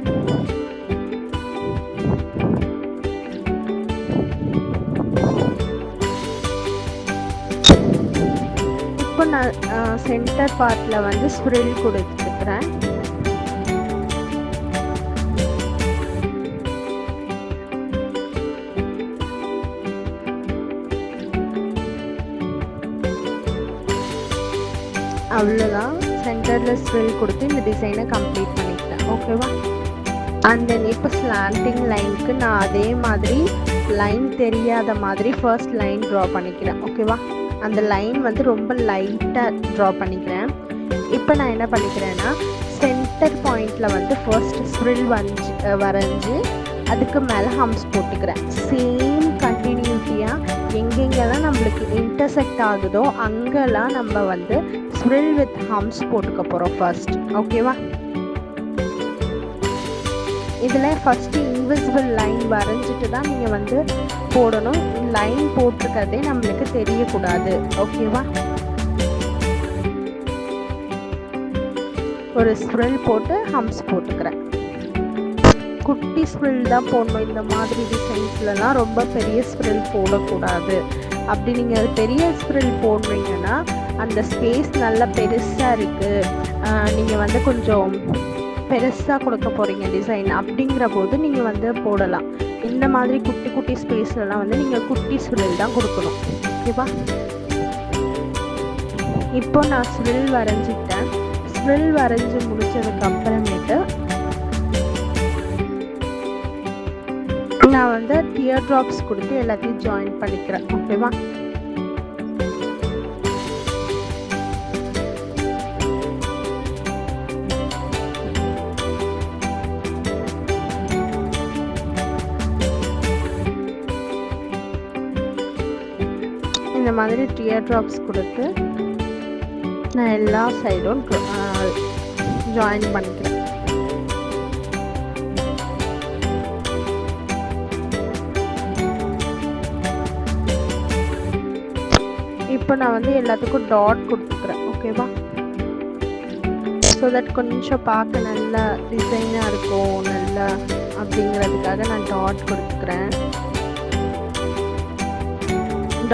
இப்போ நான் சென்டர் பார்ட்டில் வந்து ஸ்ப்ரில் கொடுத்துக்கிறேன். அவ்வளோதான், சென்டரில் ஸ்ப்ரில் கொடுத்து இந்த டிசைனை கம்ப்ளீட் பண்ணிக்கிறேன். ஓகேவா? அண்ட் தென் இப்போ ஸ்லாண்டிங் லைனுக்கு நான் அதே மாதிரி லைன் தெரியாத மாதிரி ஃபர்ஸ்ட் லைன் ட்ரா பண்ணிக்கிறேன். ஓகேவா? அந்த லைன் வந்து ரொம்ப லைட்டாக ட்ரா பண்ணிக்கிறேன். இப்போ நான் என்ன பண்ணிக்கிறேன்னா, சென்டர் பாயிண்டில் வந்து ஃபர்ஸ்ட் ஸ்ப்ரில் வரைஞ்சி அதுக்கு மேலே ஹம்ஸ் போட்டுக்கிறேன். சேம் கண்டினியூட்டியாக எங்கெங்கெல்லாம் நம்மளுக்கு இன்டர்செக்ட் ஆகுதோ அங்கெல்லாம் நம்ம வந்து ஸ்ப்ரில் வித் ஹம்ஸ் போட்டுக்க போகிறோம் ஃபர்ஸ்ட். ஓகேவா? இதில் ஃபஸ்ட்டு இன்விசிபிள் லைன் வரைஞ்சிட்டு தான் நீங்கள் வந்து போடணும். லைன் போட்டிருக்கிறதே நம்மளுக்கு தெரியக்கூடாது. ஓகேவா? ஒரு ஸ்ப்ரில் போட்டு ஹம்ஸ் போட்டுக்கிறேன். குட்டி ஸ்ப்ரில் தான் போடணும். இந்த மாதிரி டிசைன்ஸ்லலாம் ரொம்ப பெரிய ஸ்ப்ரில் போடக்கூடாது. அப்படி நீங்கள் பெரிய ஸ்ப்ரில் போடுறீங்கன்னா அந்த ஸ்பேஸ் நல்லா பெருசாக இருக்குது, நீங்கள் வந்து கொஞ்சம் பெருசாக கொடுக்க போகிறீங்க டிசைன், அப்படிங்கிற போது நீங்கள் வந்து போடலாம். இந்த மாதிரி குட்டி குட்டி ஸ்பேஸ்லலாம் வந்து நீங்கள் குட்டி ஸ்ப்ரில் தான் கொடுக்கணும். ஓகேவா? இப்போ நான் ஸ்ப்ரில் வரைஞ்சிட்டேன். ஸ்ப்ரில் வரைஞ்சி முடிச்சதுக்கு அப்புறமேட்டு நான் வந்து டியர் ட்ராப்ஸ் கொடுத்து எல்லாத்தையும் ஜாயின் பண்ணிக்கிறேன். ஓகேவா? இந்த மாதிரி டியர் ட்ராப்ஸ் கொடுத்து நான் எல்லா சைடும் ஜாயின் பண்ணிக்கிறேன். இப்போ நான் வந்து எல்லாத்துக்கும் டாட் கொடுத்துக்கிறேன். ஓகேவா? ஸோ தட் கொஞ்சம் பார்க்க நல்லா டிசைனாக இருக்கும் நல்லா அப்படிங்கிறதுக்காக நான் டாட் கொடுத்துக்கிறேன்.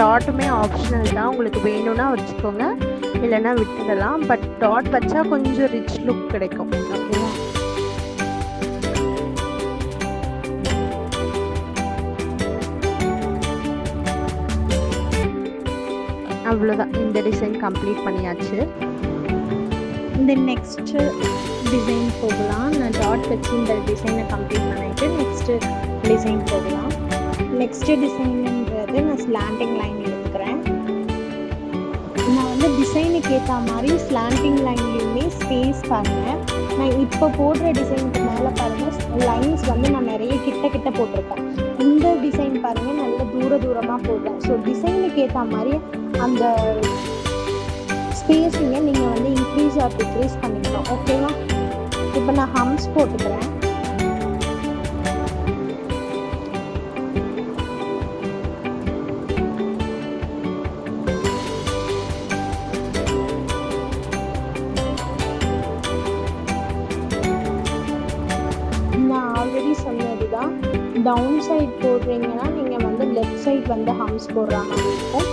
டாட்டுமே ஆப்ஷனல் தான், உங்களுக்கு வேணும்னா வச்சுக்கோங்க, இல்லைன்னா விட்டுடலாம். பட் டாட் வச்சா கொஞ்சம் ரிச் லுக் கிடைக்கும். ஓகேவா? அவ்வளோதான், இந்த டிசைன் கம்ப்ளீட் பண்ணியாச்சு. இந்த நெக்ஸ்ட்டு டிசைன் போகலாம். நான் டாட் வச்சு இந்த டிசைனை கம்ப்ளீட் பண்ணிவிட்டு நெக்ஸ்ட்டு டிசைன் போகலாம். நெக்ஸ்ட்டு டிசைனுன்றது நான் ஸ்லாண்டிங் லைன் எடுத்துக்கிறேன். நான் வந்து டிசைனுக்கு ஏற்ற மாதிரி ஸ்லாண்டிங் லைன்லேயுமே ஸ்பேஸ் பாருங்கள். நான் இப்போ போடுற டிசைனுக்கு மேலே பாருங்கள் லைன்ஸ் வந்து நான் நிறைய கிட்ட போட்டிருக்கேன். இந்த டிசைன் பாருங்கள் நல்ல தூரமாக போடுறேன். ஸோ டிசைனுக்கு ஏற்ற மாதிரி அந்த ஸ்பேஸிங்கை நீங்கள் வந்து இன்க்ரீஸ் ஆர் டிக்ரீஸ் பண்ணிக்கணும். ஓகேவா? இப்போ நான் ஹம்ஸ் போட்டுக்கிறேன். நான் ஆல்ரெடி சொன்னது தான், டவுன் சைட் போடுறீங்கன்னா நீங்கள் வந்து லெஃப்ட் சைட் வந்து ஹம்ஸ் போடுற மாதிரி இருக்கும்,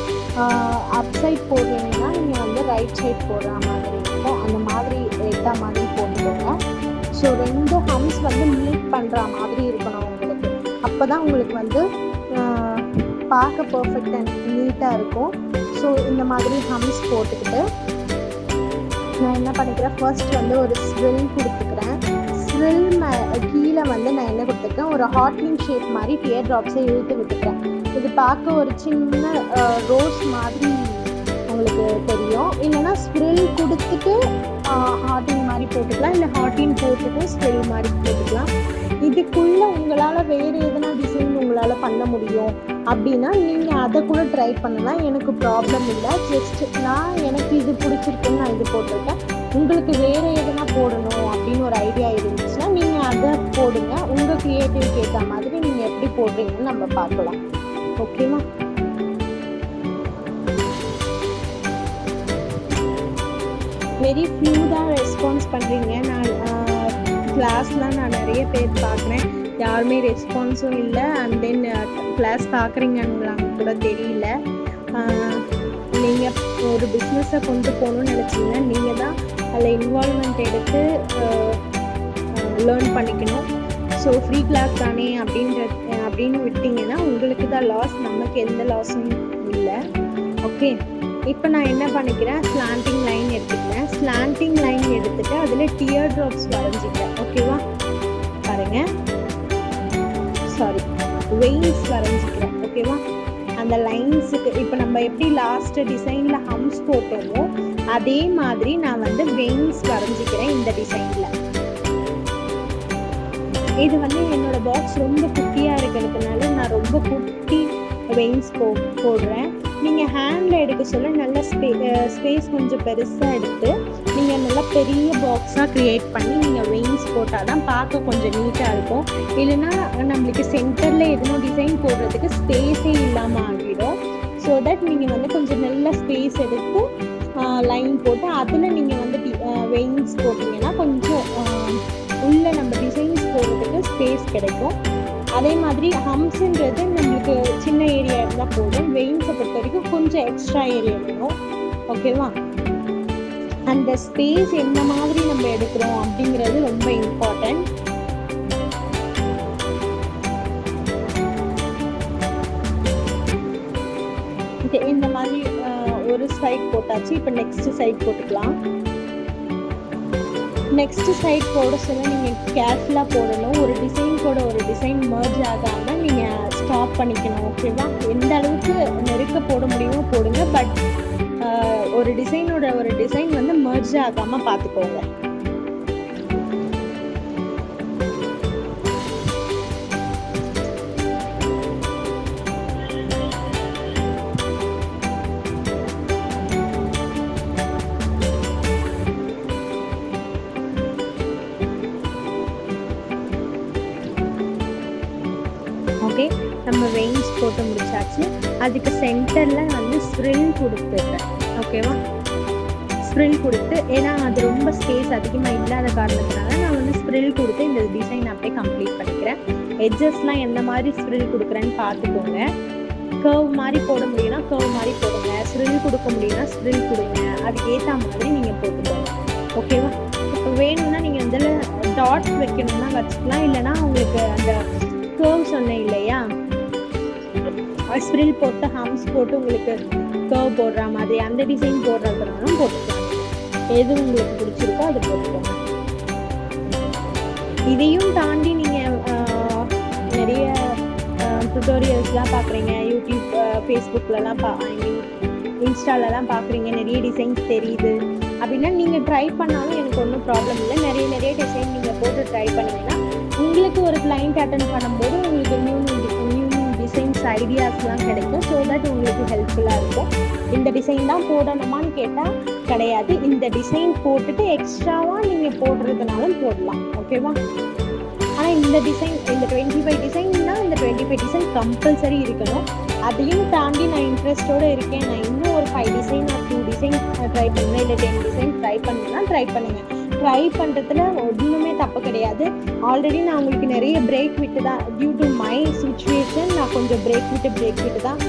அப் சைட் போடுறீங்கன்னா நீங்கள் வந்து ரைட் சைட் போடுற மாதிரி இருக்கும். அந்த மாதிரி ஏற்ற மாதிரி போட்டுக்கோங்க. ஸோ 2 ஹம்ஸ் வந்து மீட் பண்ணுற மாதிரி இருக்கணும் உங்களுக்கு. அப்போ தான் உங்களுக்கு வந்து பார்க்க பர்ஃபெக்ட் அண்ட் நீட்டாக இருக்கும். ஸோ இந்த மாதிரி ஹம்ஸ் போட்டுக்கிட்டு நான் என்ன பண்ணிக்கிறேன், ஃபர்ஸ்ட் வந்து ஒரு ஸ்வில் கொடுத்துக்கிறேன். ஸ்வில் கீழே வந்து நான் என்ன கொடுத்துருக்கேன், ஒரு ஹார்ட்லிங் ஷேப் மாதிரி டியர் ட்ராப்ஸை இழுத்து விட்டுக்கிறேன். இது பார்க்க ஒரு சின்ன ரோஸ் மாதிரி உங்களுக்கு தெரியும். இல்லைன்னா ஸ்ப்ரில் கொடுத்துட்டு ஹார்டின் மாதிரி போட்டுக்கலாம், இல்லை ஹார்டின் போட்டுட்டு ஸ்ப்ரில் மாதிரி போட்டுக்கலாம். இதுக்குள்ளே உங்களால் வேறு எதனா டிசைன் உங்களால் பண்ண முடியும் அப்படின்னா நீங்கள் அதை கூட ட்ரை பண்ணலாம். எனக்கு ப்ராப்ளம் இல்லை. ஜஸ்ட் எனக்கு இது பிடிச்சிருக்குன்னு நான் இது போட்டிருக்கேன். உங்களுக்கு வேறு எதனா போடணும் அப்படின்னு ஒரு ஐடியா இருந்துச்சுன்னா நீங்கள் அதை போடுங்க. உங்கள் க்ரியேட்டிவ்க்கு ஏற்ற மாதிரி நீங்கள் எப்படி போடுறீங்கன்னு நம்ம பார்க்கலாம். ஓகேவா? வெரி ஃபியூ தான் ரெஸ்பான்ஸ் பண்ணுறீங்க. நான் கிளாஸ்லாம் நான் நிறைய பேர் பார்க்குறேன், யாருமே ரெஸ்பான்ஸும் இல்லை. அண்ட் தென் கிளாஸ் பார்க்குறீங்கன்னு கூட தெரியல. நீங்கள் ஒரு பிஸ்னஸை கொண்டு போகணுன்னு நினச்சிங்கன்னா நீங்கள் தான் அதில் இன்வால்வ்மெண்ட் எடுத்து லேர்ன் பண்ணிக்கணும். ஸோ ஃப்ரீ கிளாஸ் தானே அப்படின்னு விட்டிங்கன்னா உங்களுக்கு தான் லாஸ், நமக்கு எந்த லாஸும் இல்லை. ஓகே, இப்போ நான் என்ன பண்ணிக்கிறேன், ஸ்லாண்டிங் லைன் எடுத்துக்கிறேன். ஸ்லாண்டிங் லைன் எடுத்துகிட்டு அதில் டியர் ட்ராப்ஸ் வரைஞ்சிக்கிறேன். ஓகேவா? பாருங்கள், வெயின்ஸ் வரைஞ்சிக்கிறேன். ஓகேவா? அந்த லைன்ஸுக்கு இப்போ நம்ம எப்படி லாஸ்ட்டு டிசைனில் ஹம்ஸ் போட்டோமோ அதே மாதிரி நான் வந்து வெயின்ஸ் வரைஞ்சிக்கிறேன் இந்த டிசைனில். இது வந்து என்னோடய பாக்ஸ் ரொம்ப குட்டியாக இருக்கிறதுனால நான் ரொம்ப குட்டி வெயின்ஸ் போடுறேன். நீங்கள் ஹேண்டில் எடுக்க சொல்ல நல்லா ஸ்பேஸ் கொஞ்சம் பெருசாக எடுத்து நீங்கள் நல்லா பெரிய பாக்ஸாக க்ரியேட் பண்ணி நீங்கள் வெயின்ஸ் போட்டால் தான் பார்க்க கொஞ்சம் நீட்டாக இருக்கும். இல்லைன்னா நம்மளுக்கு சென்டரில் எதுவும் டிசைன் போடுறதுக்கு ஸ்பேஸே இல்லாமல் ஆகிடும். ஸோ தட் நீங்கள் வந்து கொஞ்சம் நல்ல ஸ்பேஸ் எடுத்து லைன் போட்டு அதில் நீங்கள் வந்து வெயின்ஸ் போட்டிங்கன்னா கொஞ்சம் உள்ளே நம்ம டிசைன்ஸ் போடுறதுக்கு ஸ்பேஸ் கிடைக்கும். அதே மாதிரி ஹம்ஸ்ன்றது நம்மளுக்கு சின்ன ஏரியா இருந்தால் போதும். வெயின்ஸை பொறுத்த வரைக்கும் கொஞ்சம் எக்ஸ்ட்ரா ஏரியா வேணும். ஓகேவா? அந்த ஸ்பேஸ் எந்த மாதிரி நம்ம எடுக்கிறோம் அப்படிங்கிறது ரொம்ப இம்பார்ட்டன்ட். இந்த மாதிரி ஒரு சைட் போட்டாச்சு. இப்போ நெக்ஸ்ட் சைட் போட்டுக்கலாம். நெக்ஸ்ட் சைட் போட சொல்ல நீங்கள் கேர்ஃபுல்லாக போடணும். ஒரு டிசைன் கூட ஒரு டிசைன் மர்ஜ் ஆகாமல் நீங்கள் ஸ்டாப் பண்ணிக்கணும். ஓகேவா? எந்த அளவுக்கு நெருக்க போட முடியுமோ போடுங்க. பட் ஒரு டிசைனோட ஒரு டிசைன் வந்து மர்ஜ் ஆகாமல் பார்த்துக்கோங்க. ஓகே, நம்ம வெயின்ஸ் போட்டு முடிச்சாச்சு. அதுக்கு சென்டரில் வந்து ஸ்ப்ரில் கொடுத்துருக்கேன். ஓகேவா? ஸ்ப்ரில் கொடுத்து, ஏன்னா அது ரொம்ப ஸ்பேஸ் அதிகமாக இல்லாத காரணத்தினால நான் வந்து ஸ்ப்ரில் கொடுத்து இந்த டிசைன் அப்படியே கம்ப்ளீட் பண்ணிக்கிறேன். எட்ஜஸ்லாம் எந்த மாதிரி ஸ்ப்ரில் கொடுக்குறேன்னு பார்த்துக்கோங்க. கர்வ் மாதிரி போட முடியும்னா கர்வ் மாதிரி போடுங்க, ஸ்ப்ரில் கொடுக்க முடியும்னா ஸ்ப்ரில் கொடுங்க. அதுக்கு ஏற்ற மாதிரி நீங்கள் போட்டுக்கோங்க. ஓகேவா? இப்போ வேணும்னா நீங்கள் இதில் டாட்ஸ் வைக்கணும்னா வச்சுக்கலாம். இல்லைனா உங்களுக்கு அந்த கர்வ் சொன்னேன் இல்லையா, ஸ்ப்ரில் போட்டு ஹம்ஸ் போட்டு உங்களுக்கு கர்வ் போடுற மாதிரி அந்த டிசைன் போடுறதுனாலும் போட்டுக்கலாம். எது உங்களுக்கு பிடிச்சிருக்கோ அது போட்டுக்கோங்க. இதையும் தாண்டி நீங்கள் நிறைய டுட்டோரியல்ஸ்லாம் பார்க்குறீங்க, யூடியூப், ஃபேஸ்புக்லலாம் இன்ஸ்டாலலாம் பார்க்குறீங்க, நிறைய டிசைன்ஸ் தெரியுது அப்படின்னா நீங்கள் ட்ரை பண்ணாலும் எனக்கு ஒன்றும் ப்ராப்ளம் இல்லை. நிறைய டிசைன் நீங்கள் போட்டு ட்ரை பண்ணிங்கன்னா உங்களுக்கு ஒரு கிளைண்ட் அட்டென்ட் பண்ணும்போது உங்களுக்கு நியூ டிசைன்ஸ் ஐடியாஸ்லாம் கிடைக்கும். ஸோ தட் உங்களுக்கு ஹெல்ப்ஃபுல்லாக இருக்கும். இந்த டிசைன் தான் போடணுமான்னு கேட்டால் கிடையாது. இந்த டிசைன் போட்டுட்டு எக்ஸ்ட்ராவாக நீங்கள் போடுறதுனாலும் போடலாம். ஓகேவா? ஆனால் இந்த டிசைன், இந்த 25 டிசைன்னா இந்த 25 டிசைன் கம்பல்சரி இருக்கணும். அதையும் தாண்டி நான் இன்ட்ரெஸ்டோடு இருக்கேன், நான் இன்னும் ஒரு 5 டிசைன் ஆர் 2 டிசைன் ட்ரை பண்ணுவேன், இல்லை 10 டிசைன் ட்ரை பண்ணுவேன்னா ட்ரை பண்ணுங்கள். ட்ரை பண்ணுறதுல ஒன்றுமே தப்பு கிடையாது. ஆல்ரெடி நான் உங்களுக்கு நிறைய பிரேக் விட்டு தான், டியூ டு மை சுச்சுவேஷன் நான் கொஞ்சம் பிரேக் விட்டு தான்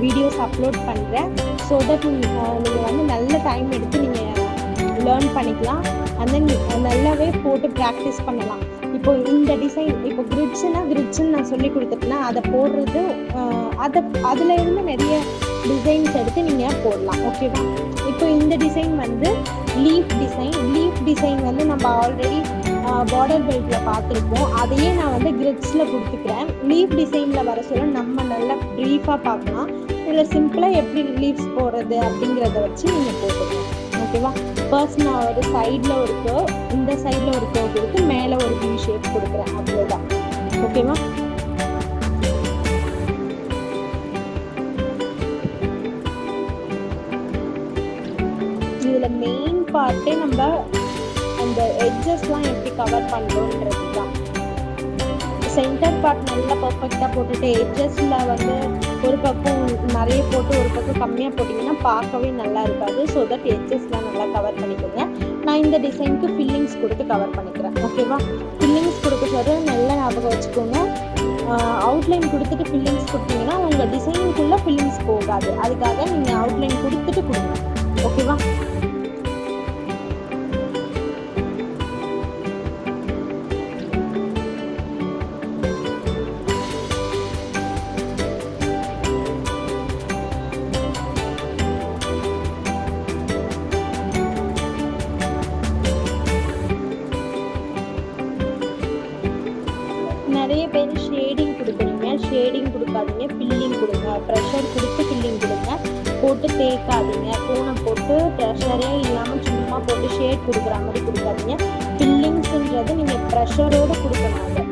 வீடியோஸ் அப்லோட் பண்ணுறேன். ஸோ தட் நீங்கள் வந்து நல்ல டைம் எடுத்து நீங்கள் லேர்ன் பண்ணிக்கலாம். அண்ட் தென் நல்லாவே போட்டு ப்ராக்டிஸ் பண்ணலாம். இப்போ இந்த டிசைன், இப்போ கிரிட்ஸ்ன்னு நான் சொல்லி கொடுத்துட்டேன்னா அதை போடுறது, அதில் இருந்து நிறைய டிசைன்ஸ் எடுத்து நீங்கள் போடலாம். ஓகேவா? இப்போ இந்த டிசைன் வந்து லீஃப் டிசைன் வந்து நம்ம ஆல்ரெடி பார்டர் பெல்ட்டில் பார்த்துருப்போம். அதையே நான் வந்து கிரிட்ஸில் கொடுத்துக்கிறேன். லீஃப் டிசைனில் வர சொல்ல நம்ம நல்லா ப்ரீஃபாக பார்க்கலாம். இதில் சிம்பிளாக எப்படி லீவ்ஸ் போடுறது அப்படிங்கிறத வச்சு நீங்கள் போட்டுக்கலாம். ஓகேவா? ஃபர்ஸ்ட் நான் ஒரு சைடில் ஒரு கர்வ், இந்த சைடில் ஒரு கர்வ் கொடுத்து மேலே ஒரு வி ஷேப் கொடுக்குறேன். அவ்வளோதான். ஓகேவா? இதில் மெயின் பார்ட்டே நம்ம அந்த எட்ஜஸ்லாம் எப்படி கவர் பண்ணுறோன்றது தான். சென்டர் பார்ட் நல்லா பர்ஃபெக்டாக போட்டுட்டு எட்ஜஸில் வந்து ஒரு பக்கம் நிறைய போட்டு ஒரு பக்கம் கம்மியாக போட்டிங்கன்னா பார்க்கவே நல்லா இருக்காது. ஸோ தட் எட்ஜஸ்லாம் நல்லா கவர் பண்ணிக்கோங்க. நான் இந்த டிசைனுக்கு ஃபில்லிங்ஸ் கொடுத்து கவர் பண்ணிக்கிறேன். ஓகேவா? ஃபில்லிங்ஸ் கொடுக்க சொல்ல நல்லா ஞாபகம் வச்சுக்கோங்க. அவுட்லைன் கொடுத்துட்டு ஃபில்லிங்ஸ் கொடுத்தீங்கன்னா உங்கள் டிசைனுக்குள்ளே ஃபில்லிங்ஸ் போகாது. அதுக்காக நீங்கள் அவுட்லைன் கொடுத்துட்டு கொடுங்க. ஓகேவா? நிறைய பேர் ஷேடிங் கொடுக்குறீங்க. ஷேடிங் கொடுக்காதீங்க, ஃபில்லிங் கொடுங்க. ப்ரெஷர் கொடுத்து ஃபில்லிங் கொடுங்க. போட்டு தேய்க்காதீங்க. கோனை போட்டு ப்ரெஷரே இல்லாமல் சும்மா போட்டு ஷேட் கொடுக்குற மாதிரி கொடுக்காதீங்க. ஃபில்லிங்ஸுன்றது நீங்கள் ப்ரெஷரோடு கொடுக்கணும். அதை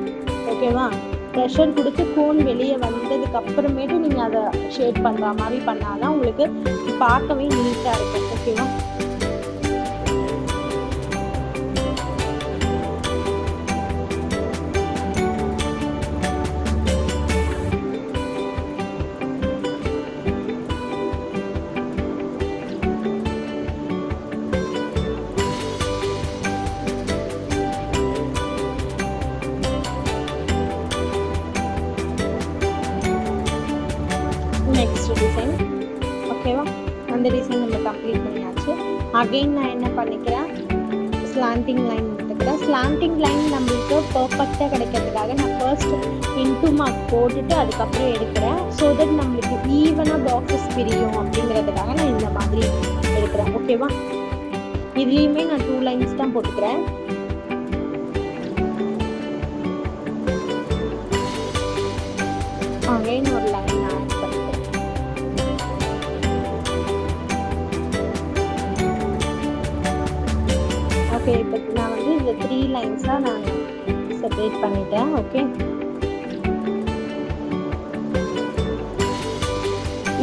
ஓகேவா? ப்ரெஷர் கொடுத்து கோன் வெளியே வந்ததுக்கு அப்புறமேட்டு நீங்கள் அதை ஷேட் பண்ணுற மாதிரி பண்ணாதான் உங்களுக்கு பார்க்கவே நீட்டாக இருக்கும். ஓகேவா? Next design. ஓகேவா? அந்த டிசைன் நம்ம கம்ப்ளீட் பண்ணியாச்சு. அகெயின் நான் என்ன பண்ணிக்கிறேன், ஸ்லாண்டிங் லைன் எடுத்துக்கிறேன். ஸ்லாண்டிங் லைன் நம்மளுக்கு பர்ஃபெக்டாக கிடைக்கிறதுக்காக நான் ஃபர்ஸ்ட் இன்டூ மார்க் போட்டுட்டு அதுக்கப்புறம் எடுக்கிறேன். ஸோ தட் நம்மளுக்கு ஈவனாக பாக்ஸஸ் பிரியும் அப்படிங்கிறதுக்காக நான் இந்த மாதிரி எடுக்கிறேன். ஓகேவா? இதுலேயுமே நான் 2 லைன்ஸ் தான் போட்டுக்கிறேன். அகைன் ஒரு லைன் ஆட் பண்ணிக்கிறேன். ஓகே, இப்போ நான் வந்து இந்த 3 லைன்ஸாக நான் செப்பரேட் பண்ணிட்டேன். ஓகே,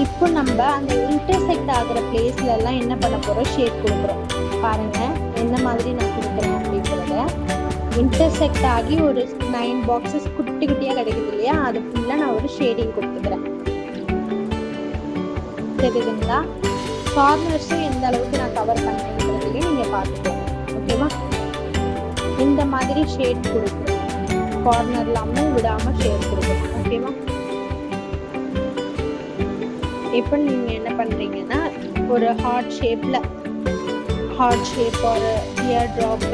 இப்போ நம்ம அந்த இன்டர்செக்ட் ஆகிற பிளேஸ்லலாம் என்ன பண்ண போகிறோம், ஷேப் கொடுக்குறோம். பாருங்கள் என்ன மாதிரி நான் கொடுக்குறேன் அப்படிங்கிறத. இன்டர்செக்ட் ஆகி ஒரு 9 பாக்ஸஸ் குட்டி குட்டியாக கிடைக்குது இல்லையா, அது ஃபுல்லாக நான் ஒரு ஷேடிங் கொடுத்துக்கிறேன். தெரியுதுங்களா? கார்னர்ஸும் எந்த அளவுக்கு நான் கவர் பண்ணுறதுலையும் நீங்கள் பார்த்துக்கோங்க. ஓகேவா? இந்த மாதிரி ஷேட் கொடுக்குறேன். கார்னர்லாமும் விடாமல் ஷேட் கொடுக்குறேன். ஓகேவா? இப்போ நீங்கள் என்ன பண்ணுறீங்கன்னா ஒரு ஹார்ட் ஷேப் ஒரு இயர் ட்ராப்,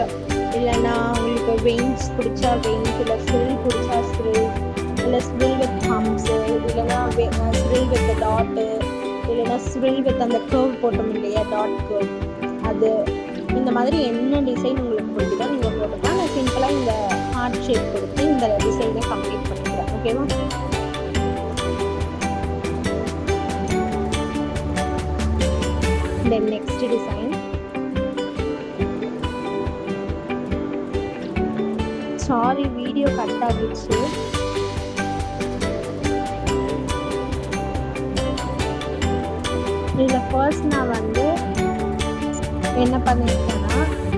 இல்லைன்னா உங்களுக்கு வெயின்ஸ் பிடிச்சா வெயின்ஸ், இல்லை ஸ்ரில் பிடிச்சா ஸ்ரில், இல்லை ஸ்ரில் வித் ஹம்ஸு, இல்லைன்னா ஸ்ரில் வித் டாட்டு, இல்லைன்னா ஸ்ரில் வித் அந்த கர்வ் போட்டோம் இல்லையா, டாட் கர்வ், அது இந்த மாதிரி என்ன டிசைன் உங்களுக்கு பிடிக்குதோ நீங்கள் போட்டுக்கலாம். நான் சிம்பிளாக இந்த ஹார்ட் ஷேப் கொடுத்து இந்த டிசைனை கம்ப்ளீட் பண்ணிக்கிறேன். ஓகேவா? Then next design. Sorry, video cut ஆகிடுச்சு. இதில் ஃபர்ஸ்ட் நான் வந்து என்ன பண்ணியிருக்கேன்னா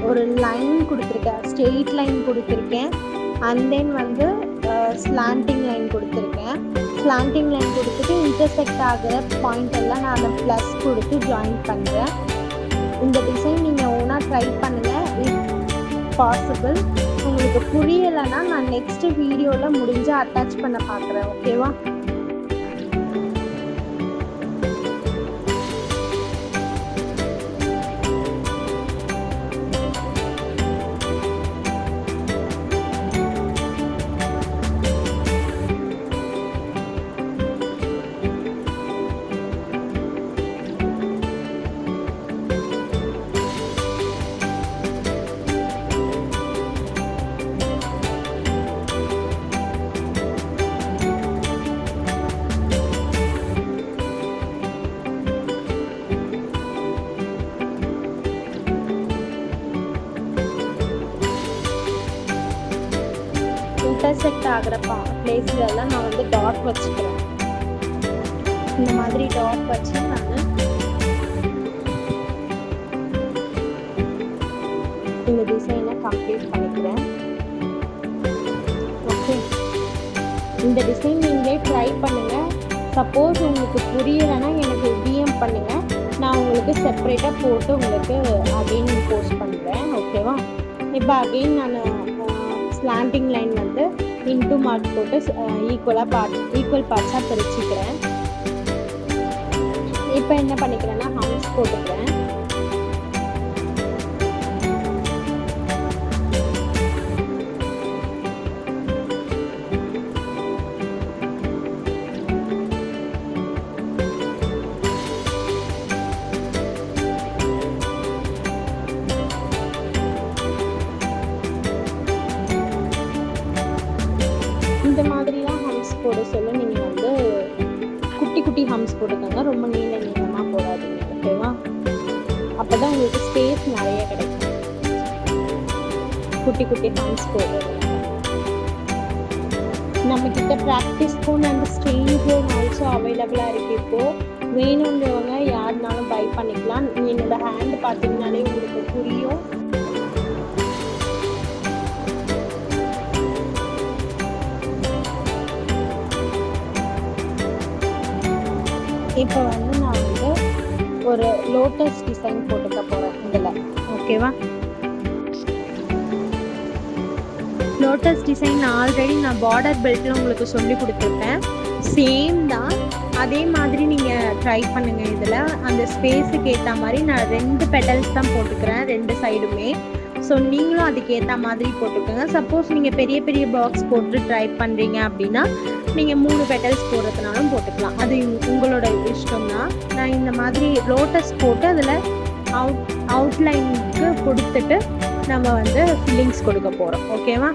ஒரு லைன் கொடுத்துருக்கேன், ஸ்ட்ரெயிட் லைன் கொடுத்துருக்கேன். அண்ட் தென் வந்து ஸ்லாண்டிங் லைன் கொடுத்துருக்கேன். ஸ்லாண்டிங் லைன் கொடுத்துட்டு இன்டர்செக்ட் ஆகிற பாயிண்ட் எல்லாம் நான் அதை ப்ளஸ் கொடுத்து ஜாயின் பண்ணுறேன். இந்த டிசைன் நீங்கள் ஓனாக ட்ரை பண்ணுங்கள் இஃப் பாசிபிள். உங்களுக்கு புரியலைன்னா நான் நெக்ஸ்ட் வீடியோவில் முடிஞ்ச அட்டாச் பண்ண பார்க்குறேன். ஓகேவா? இன்டர்செக்ட் ஆகிற பிளேஸ்லலாம் நான் வந்து டாட் வச்சுக்கிறேன். இந்த மாதிரி டாட் வச்சு நான் இந்த டிசைனை கம்ப்ளீட் பண்ணிக்கிறேன். ஓகே, இந்த டிசைன் நீங்களே ட்ரை பண்ணுங்கள். சப்போஸ் உங்களுக்கு புரியலைன்னா எனக்கு டிஎம் பண்ணுங்கள், நான் உங்களுக்கு செப்பரேட்டாக போட்டு உங்களுக்கு அகெயின் போஸ்ட் பண்ணுறேன். ஓகேவா? இப்போ அகெயின் நான் ஸ்லாண்டிங் லைன் வந்து இன்டூ மார்க் போட்டு ஈக்குவல் பார்ட்ஸாக பிரிச்சுக்கிறேன். இப்போ என்ன பண்ணிக்கிறேன்னா ஹம்ஸ் போட்டுக்கிறேன். இந்த மாதிரிலாம் ஹம்ஸ் போட சொல்ல நீங்கள் வந்து குட்டி குட்டி ஹம்ஸ் போட்டுக்கோங்க, ரொம்ப நீளமாக போடாதீங்க. ஓகேவா? அப்போ தான் உங்களுக்கு ஸ்பேஸ் நிறைய கிடைக்கும். குட்டி குட்டி ஹம்ஸ் போடுறது நம்மக்கிட்ட practice cone and strain cone also அவைலபிளாக இருக்குது. இப்போது வேணுன்றவங்க யாருனாலும் பை பண்ணிக்கலாம். என்னோடய ஹேண்ட் பார்த்தீங்கன்னாலே உங்களுக்கு புரியும். இப்போ வந்து நான் வந்து ஒரு லோட்டஸ் டிசைன் போட்டுக்க போகிறேன் இதில். ஓகேவா? லோட்டஸ் டிசைன் ஆல்ரெடி நான் பார்டர் பெல்ட்டில் உங்களுக்கு சொல்லி கொடுத்துருப்பேன். சேம் தான், அதே மாதிரி நீங்கள் ட்ரை பண்ணுங்கள். இதில் அந்த ஸ்பேஸுக்கு ஏற்ற மாதிரி நான் 2 பெட்டல்ஸ் தான் போட்டுக்கிறேன் 2 சைடுமே. ஸோ நீங்களும் அதுக்கேற்ற மாதிரி போட்டுக்கோங்க. சப்போஸ் நீங்கள் பெரிய பெரிய பாக்ஸ் போட்டு ட்ரை பண்ணுறீங்க அப்படின்னா நீங்கள் 3 பெட்டல்ஸ் போடுறதுனாலும் போட்டுக்கலாம். அது உங்களோட இஷ்டம் தான். நான் இந்த மாதிரி லோட்டஸ் போட்டு அதில் அவுட்லைனுக்கு கொடுத்துட்டு நம்ம வந்து ஃபில்லிங்ஸ் கொடுக்க போகிறோம். ஓகேவா?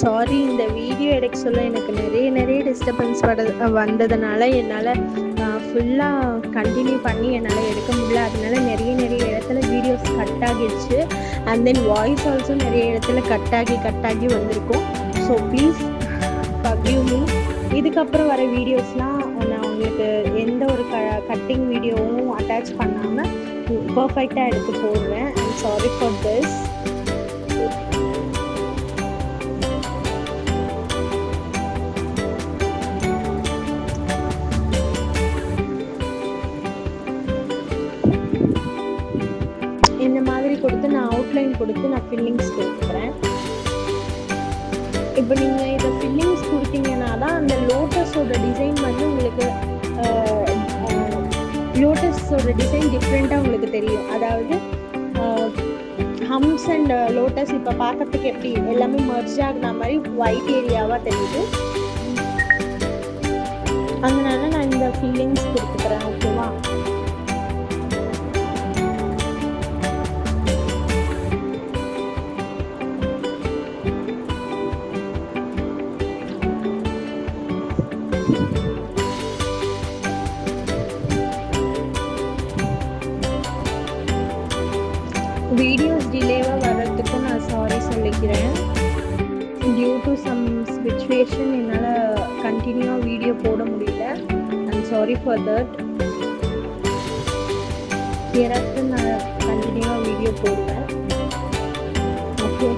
சாரி, இந்த வீடியோ எடுக்க சொல்ல எனக்கு நிறைய டிஸ்டர்பன்ஸ் வந்ததுனால என்னால் ஃபுல்லாக கண்டினியூ பண்ணி என்னால் எடுக்க முடியல. அதனால நிறைய இடத்துல வீடியோஸ் கட் ஆகிடுச்சு. அண்ட் தென் வாய்ஸ் ஆல்சோ நிறைய இடத்துல கட் ஆகி வந்திருக்கும். So please forgive me. இதுக்கப்புறம் வர வீடியோஸ்லாம் நான் உங்களுக்கு எந்த ஒரு கட்டிங் வீடியோவும் அட்டாச் பண்ணாமல் பர்ஃபெக்டாக எடுத்து போடுவேன். I'm sorry for this. இந்த மாதிரி கொடுத்து நான் அவுட்லைன் கொடுத்து நான் ஃபில்லிங்ஸ் கொடுக்குறேன். இப்போ நீங்கள் இதை ஃபில்லிங்ஸ் கொடுத்தீங்கன்னா தான் அந்த லோட்டஸோட டிசைன் வந்து உங்களுக்கு லோட்டஸோட டிசைன் டிஃப்ரெண்ட்டாக உங்களுக்கு தெரியும். அதாவது ஹம்ஸ் அண்ட் லோட்டஸ் இப்போ பார்க்கறதுக்கு எப்படி எல்லாமே மர்ஜ் ஆகுன மாதிரி ஒயிட் ஏரியாவாக தெரியுது. அதனால நான் இந்த ஃபில்லிங்ஸ் கொடுத்துக்கிறேன். ஓகேவா? வீடியோஸ் டிலேவாக வர்றதுக்கும் நான் சாரி சொல்லிக்கிறேன். டியூ டு சம் சிச்சுவேஷன் என்னால் கண்டினியூவாக வீடியோ போட முடியல. I'm sorry for that. யாராவது நான் கண்டினியூவாக வீடியோ போடுவேன். ஓகே,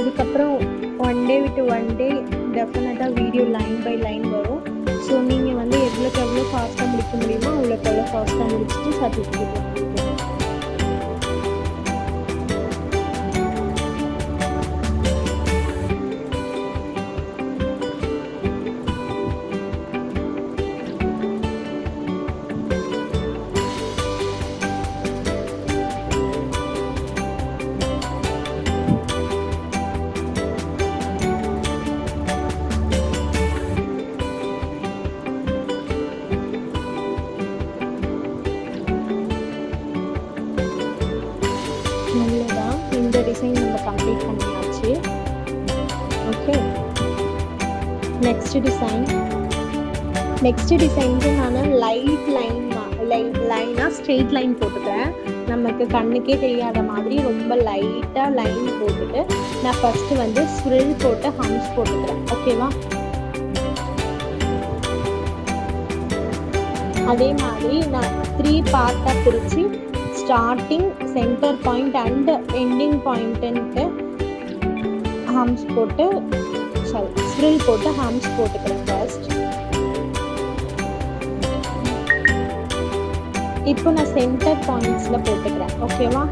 இதுக்கப்புறம் 1 டே விட்டு 1 டே டெஃபினட்டாக வீடியோ லைன் பை லைன் வரும். ஸோ நீங்கள் வந்து எவ்வளோ ஃபாஸ்ட்டாக முடிக்க முடியுமோ அவ்வளோ ஃபாஸ்ட்டாக முடிச்சுட்டு சர்டிஃபிகேட் வாங்கிக்கலாம். கம்ப்ளீட் பண்ணியாச்சு. ஓகே, நெக்ஸ்ட் டிசைனுக்கு நான் லைனாக ஸ்ட்ரெயிட் லைன் போட்டுக்கிறேன். நமக்கு கண்ணுக்கே தெரியாத மாதிரி ரொம்ப லைட்டாக லைன் போட்டுட்டு நான் ஃபஸ்ட்டு வந்து ஸ்ப்ரில் போட்டு ஹம்ஸ் போட்டுக்கிறேன். ஓகேவா? அதே மாதிரி நான் 3 பார்ட்டாக பிரித்து starting, centre point and ending பாயிண்ட்டுன்ட்டு ஹம்ஸ் போட்டு ஸ்ப்ரில் போட்டு ஹம்ஸ் போட்டுக்கிறேன் ஃபர்ஸ்ட். இப்போ நான் சென்டர் பாயிண்ட்ஸில் போட்டுக்கிறேன். ஓகேவா?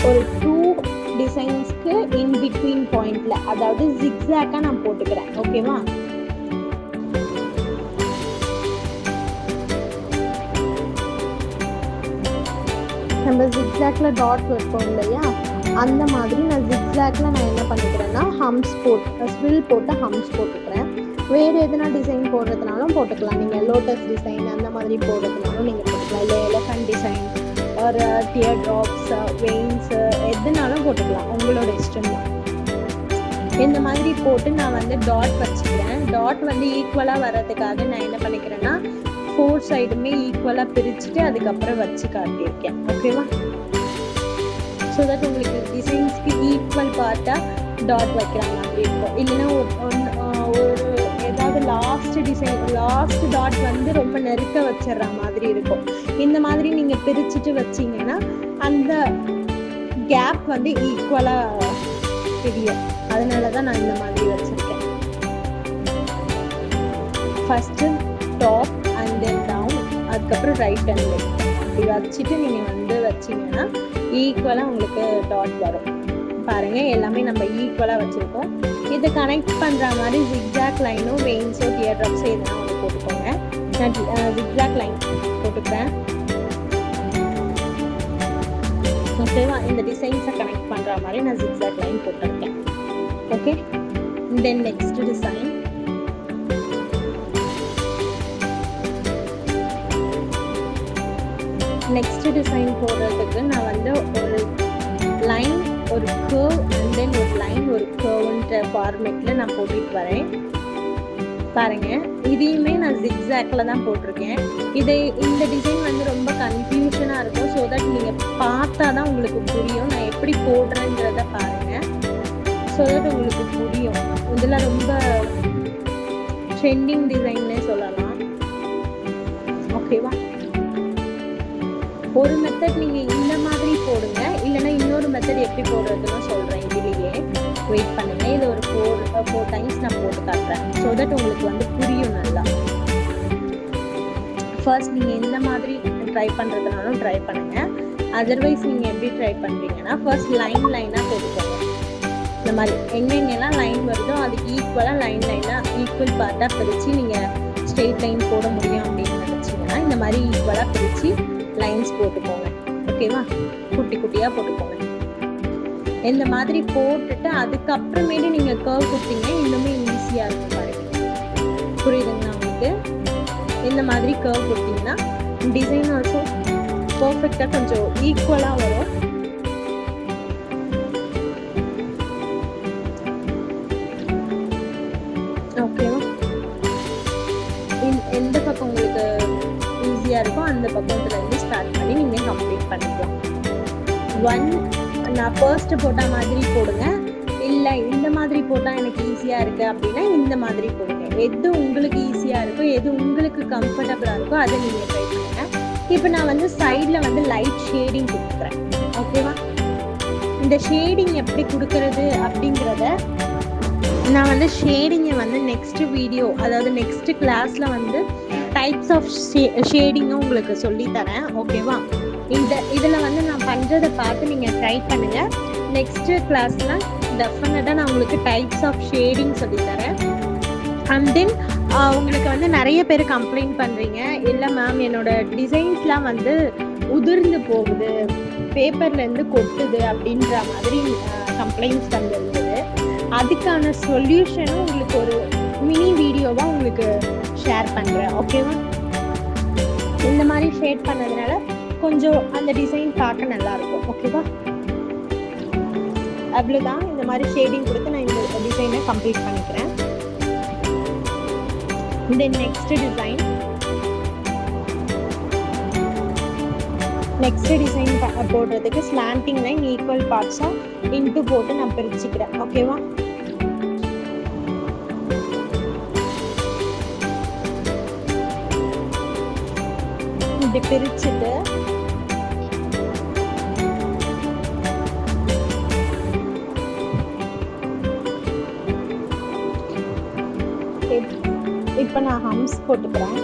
ஒரு 2 டிசைன்ஸ்க்கு இன் பிட்வீன் பாயிண்டில், அதாவது ஜிக்ஸாக்காக நான் போட்டுக்கிறேன். ஓகேவா? நம்ம ஜிக்ஸாக்ல டாட் வைப்போம் இல்லையா, அந்த மாதிரி நான் ஜிக்ஸாக்ல நான் என்ன பண்ணிக்கிறேன்னா ஸ்வில் போட்டு ஹம்ஸ் போட்டுக்கிறேன். வேறு எதுனா டிசைன் போடுறதுனாலும் போட்டுக்கலாம். நீங்கள் லோட்டஸ் டிசைன் அந்த மாதிரி போடுறதுனாலும் நீங்கள் போட்டுக்கலாம். இல்லை எலஃபண்ட் டிசைன் ஒரு டியர் ட்ராப்ஸ், வெயின்ஸு எதுனாலும் போட்டுக்கலாம். உங்களோட இஷ்டம் தான். இந்த மாதிரி போட்டு நான் வந்து டாட் வச்சுக்கிறேன். டாட் வந்து ஈக்குவலாக வர்றதுக்காக நான் என்ன பண்ணிக்கிறேன்னா 4 சைடுமே ஈக்குவலாக பிரிச்சுட்டு அதுக்கப்புறம் வச்சு காட்டியிருக்கேன். ஓகேவா? ஸோ தட் உங்களுக்கு டிசைன்ஸ்க்கு ஈக்குவல் பார்ட்டாக டாட் வைக்கிற மாதிரி இருக்கும். இல்லைன்னா ஒரு ஏதாவது லாஸ்ட் டாட் வந்து ரொம்ப நெருக்க வச்சிடுற மாதிரி இருக்கும். இந்த மாதிரி நீங்கள் பிரிச்சுட்டு வச்சிங்கன்னா அந்த கேப் வந்து ஈக்குவலாக தெரியும். அதனால தான் நான் இந்த மாதிரி வச்சுருக்கேன். First top and then down, அதுக்கப்புறம் ரைட் அண்ட் லெஃப்ட் அப்படி வச்சுட்டு நீங்கள் வந்து வச்சிங்கன்னா ஈக்குவலாக உங்களுக்கு டாட் வரும். பாருங்கள், எல்லாமே நம்ம ஈக்குவலாக வச்சுருக்கோம். இதை கனெக்ட் பண்ணுற மாதிரி ஜிக்ஸாக் லைனோ வெயின்ஸோ டியர் ட்ராப்ஸோ எதுனா ஒன்று போட்டுக்கோங்க. நான் ஜிக்ஸாக் லைன் போட்டுக்கிறேன். ஓகேவா? இந்த டிசைன்ஸை கனெக்ட் பண்ணுற மாதிரி நான் ஜிக்ஸாக் லைன் போட்டிருக்கேன். ஓகே, தென் நெக்ஸ்ட் டிசைன் போடுறதுக்கு நான் வந்து ஒரு லைன், ஒரு கர்வ் அண்ட் தென் ஒரு லைன், ஒரு கர்வ்ன்ற ஃபார்மேட்டில் நான் போட்டுட்டு வரேன். பாருங்கள், இதையுமே நான் ஜிக்ஸாக்கில் தான் போட்டிருக்கேன். இந்த டிசைன் வந்து ரொம்ப கன்ஃபியூஷனாக இருக்கும். ஸோ தட் நீங்கள் பார்த்தா தான் உங்களுக்கு புரியும். நான் எப்படி போடுறேன்றத பாருங்கள். ஸோ தட் உங்களுக்கு புரியும். இதில் ரொம்ப ட்ரெண்டிங் டிசைன்னே சொல்லலாம். ஓகேவா? ஒரு மெத்தட் நீங்கள் இந்த மாதிரி போடுங்க, இல்லைன்னா இன்னொரு மெத்தட் எப்படி போடுறதுன்னு சொல்கிறேன். இதுலேயே வெயிட் பண்ணுங்கள். இது ஒரு 4 டைம்ஸ் நான் போட்டு காட்டுறேன். ஸோ தட் உங்களுக்கு வந்து புரியும் நல்லா. ஃபர்ஸ்ட் நீங்கள் எந்த மாதிரி ட்ரை பண்ணுறதுனாலும் ட்ரை பண்ணுங்கள். அதர்வைஸ் நீங்கள் எப்படி ட்ரை பண்ணுறீங்கன்னா ஃபர்ஸ்ட் லைனாக போட்டுக்கோங்க. இந்த மாதிரி எங்கெங்கெல்லாம் லைன் வருதோ அதுக்கு ஈக்குவலாக ஈக்குவல் பார்ட்டாக பிரித்து நீங்கள் ஸ்ட்ரெயிட் லைன் போட முடியும் அப்படின்னு நினச்சிங்கன்னா இந்த மாதிரி ஈக்குவலாக பிரித்து லைன்ஸ் போட்டுக்கோங்க. ஓகேவா? குட்டி குட்டியாக போட்டுக்கோங்க. இந்த மாதிரி போட்டுட்டு அதுக்கப்புறமேட்டு நீங்கள் கர்வ் கொடுத்தீங்கன்னா இன்னுமே ஈஸியாக இருக்கும். பாருங்க, புரியுதுங்களா உங்களுக்கு? இந்த மாதிரி கர்வ் கொடுத்தீங்கன்னா டிசைன் ஆல்சோ பர்ஃபெக்டாக கொஞ்சம் ஈக்குவலாக வரும். ஓகேவா? எந்த பக்கம் உங்களுக்கு ஈஸியாக இருக்கும் அந்த பக்கத்துலேருந்து ஸ்டார்ட் பண்ணி நீங்கள் கம்ப்ளீட் பண்ணிக்கலாம். நான் ஃபர்ஸ்ட்டு போட்ட மாதிரி போடுங்க. இல்லை இந்த மாதிரி போட்டால் எனக்கு ஈஸியாக இருக்குது அப்படின்னா இந்த மாதிரி போடுங்க. எது உங்களுக்கு ஈஸியாக இருக்கோ, எது உங்களுக்கு கம்ஃபர்டபுளாக இருக்கோ அதை நீங்கள் ட்ரை பண்ணுங்கள். இப்போ நான் வந்து சைடில் வந்து லைட் ஷேடிங் கொடுக்குறேன். ஓகேவா? இந்த ஷேடிங் எப்படி கொடுக்கறது அப்படிங்கிறத நான் வந்து ஷேடிங்கை வந்து நெக்ஸ்ட் வீடியோ, அதாவது நெக்ஸ்ட் கிளாஸில் வந்து டைப்ஸ் ஆஃப் ஷேடிங்கும் உங்களுக்கு சொல்லித்தரேன். ஓகேவா? இதில் வந்து நான் பண்ணுறதை பார்த்து நீங்கள் ட்ரை பண்ணுங்கள். நெக்ஸ்ட்டு கிளாஸில் டெஃபினட்டாக நான் உங்களுக்கு டைப்ஸ் ஆஃப் ஷேடிங் சொல்லித்தரேன். அண்ட் தென் உங்களுக்கு வந்து நிறைய பேர் கம்ப்ளைண்ட் பண்ணுறீங்க, இல்லை மேம் என்னோட டிசைன்ஸ்லாம் வந்து உதிர்ந்து போகுது, பேப்பர்லேருந்து கொட்டுது அப்படின்ற மாதிரி கம்ப்ளைண்ட்ஸ் வந்துருந்தது. அதுக்கான சொல்யூஷனும் உங்களுக்கு ஒரு மினி வீடியோவாக உங்களுக்கு ஷேர் பண்ணுறேன். ஓகேவா? இந்த மாதிரி ஷேட் பண்ணதுனால கொஞ்சம் அந்த டிசைன் பார்க்க நல்லாயிருக்கும். ஓகேவா? அவ்வளோதான். இந்த மாதிரி ஷேடிங் கொடுத்து நான் இந்த டிசைனை கம்ப்ளீட் பண்ணிக்கிறேன். தென் நெக்ஸ்ட் டிசைன் போடுறதுக்கு ஸ்லாண்டிங் லைன் ஈக்குவல் பார்ட்ஸாக இன்ட்டு போட்டு நான் பிரிச்சுக்கிறேன். ஓகேவா? இப்படி பிரிச்சுட்டு இப்போ நான் ஹம்ஸ் போட்டுக்கிறேன்.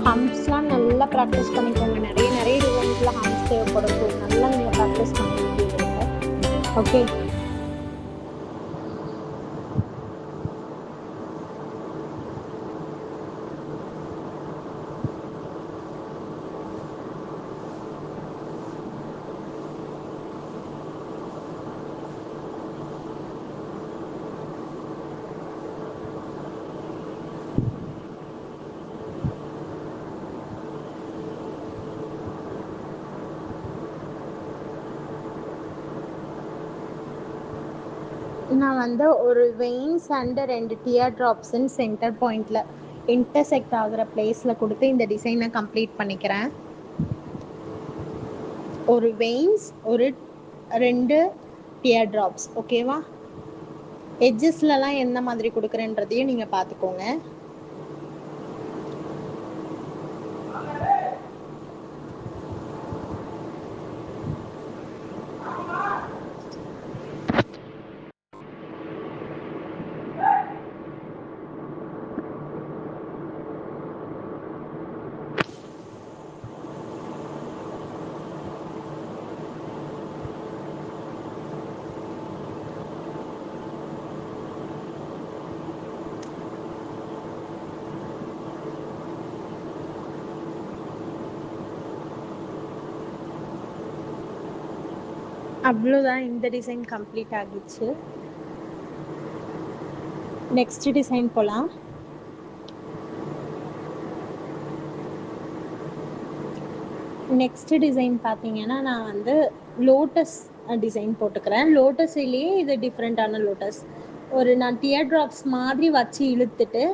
ஹம்ஸ்லாம் நல்லா ப்ராக்டிஸ் பண்ணிக்கோங்க. நிறைய டிசைன்ஸில் ஹம்ஸ் தேவைப்படும். ஸோ நல்லா நீங்கள் ப்ராக்டிஸ் பண்ண வேண்டியது இருக்கும். ஓகே, நான் வந்து ஒரு வெயின்ஸ் அண்ட் 2 டியர் ட்ராப்ஸ்ன்னு சென்டர் பாயிண்டில் இன்டர்செக்ட் ஆகிற பிளேஸில் கொடுத்து இந்த டிசைனை கம்ப்ளீட் பண்ணிக்கிறேன். ஒரு வெயின்ஸ், ஒரு 2 டியர் ட்ராப்ஸ். ஓகேவா? எட்ஜஸ்லலாம் எந்த மாதிரி கொடுக்குறேன்றதையும் நீங்கள் பார்த்துக்கோங்க. அவ்வளோதான், இந்த டிசைன் கம்ப்ளீட் ஆகிடுச்சு. நெக்ஸ்ட் டிசைன் போகலாம். நெக்ஸ்ட் டிசைன் பார்த்தீங்கன்னா நான் வந்து லோட்டஸ் டிசைன் போட்டுக்கிறேன். லோட்டஸ்லேயே இது டிஃப்ரெண்ட்டான லோட்டஸ். நான் டியர் ட்ராப்ஸ் மாதிரி வச்சு இழுத்துட்டு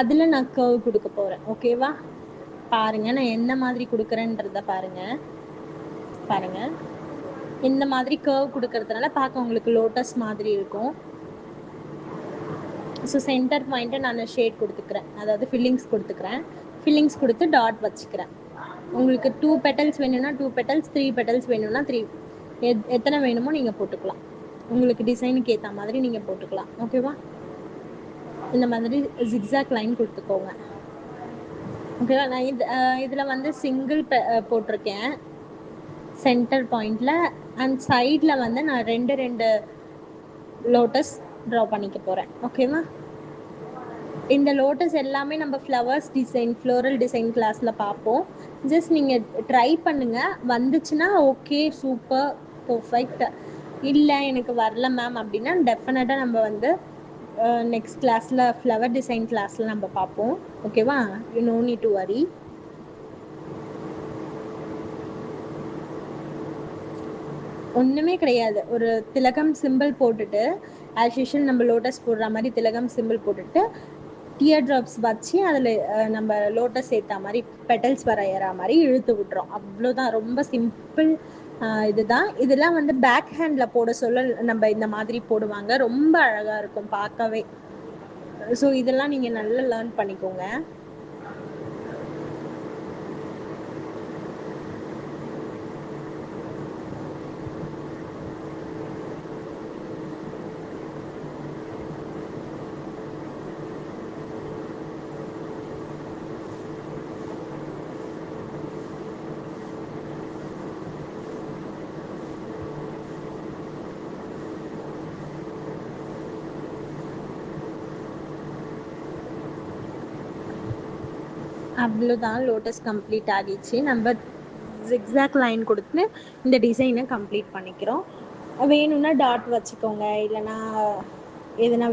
அதில் நான் கர்வ் கொடுக்க போகிறேன். ஓகேவா? பாருங்கள், நான் என்ன மாதிரி கொடுக்குறேன்றத பாருங்கள். இந்த மாதிரி கர்வ் கொடுக்கறதுனால பார்க்க உங்களுக்கு லோட்டஸ் மாதிரி இருக்கும். ஸோ சென்டர் பாயிண்ட்டை நான் ஷேட் கொடுத்துக்கிறேன், அதாவது ஃபில்லிங்ஸ் கொடுத்து டாட் வச்சுக்கிறேன். உங்களுக்கு 2 பெட்டல்ஸ் வேணும்னா 2 பெட்டல்ஸ், 3 பெட்டல்ஸ் வேணும்னா 3, எத்தனை வேணுமோ நீங்கள் போட்டுக்கலாம். உங்களுக்கு டிசைனுக்கு ஏற்ற மாதிரி நீங்கள் போட்டுக்கலாம். ஓகேவா? இந்த மாதிரி ஜிக்ஸாக் லைன் கொடுத்துக்கோங்க. ஓகேவா? நான் இதில் வந்து சிங்கிள் போட்டிருக்கேன் சென்டர் பாயிண்டில். அண்ட் சைடில் வந்து நான் 2 லோட்டஸ் ட்ரா பண்ணிக்க போகிறேன். ஓகேவா? இந்த லோட்டஸ் எல்லாமே நம்ம ஃப்ளோரல் டிசைன் கிளாஸில் பார்ப்போம். ஜஸ்ட் நீங்கள் ட்ரை பண்ணுங்கள். வந்துச்சுன்னா ஓகே, சூப்பர், பர்ஃபெக்ட். இல்லை எனக்கு வரல மேம் அப்படின்னா டெஃபினட்டாக நம்ம வந்து நெக்ஸ்ட் கிளாஸில் ஃப்ளவர் டிசைன் கிளாஸில் நம்ம பார்ப்போம். ஓகேவா? You no need to worry. ஒன்றுமே கிடையாது. ஒரு திலகம் சிம்பிள் போட்டுட்டு, ஆஸ் யூஷுவல் நம்ம லோட்டஸ் போடுற மாதிரி திலகம் சிம்பிள் போட்டுட்டு டியர் ட்ராப்ஸ் வச்சு அதில் நம்ம லோட்டஸ் ஏற்ற மாதிரி பெட்டல்ஸ் வரைகிற மாதிரி இழுத்து விட்டுறோம். அவ்வளோதான், ரொம்ப சிம்பிள். இதுதான். இதெல்லாம் வந்து பேக் ஹேண்டில் போட சொல்ல நம்ம இந்த மாதிரி போடுவாங்க. ரொம்ப அழகாக இருக்கும் பார்க்கவே. ஸோ இதெல்லாம் நீங்கள் நல்லா லேர்ன் பண்ணிக்கோங்க. அவ்வளோதான், லோட்டஸ் கம்ப்ளீட் ஆகிடுச்சு. நம்ம ஜிக்ஸாக் லைன் கொடுத்து இந்த டிசைனை கம்ப்ளீட் பண்ணிக்கிறோம். வேணும்னா டாட் வச்சுக்கோங்க, இல்லைன்னா எதனா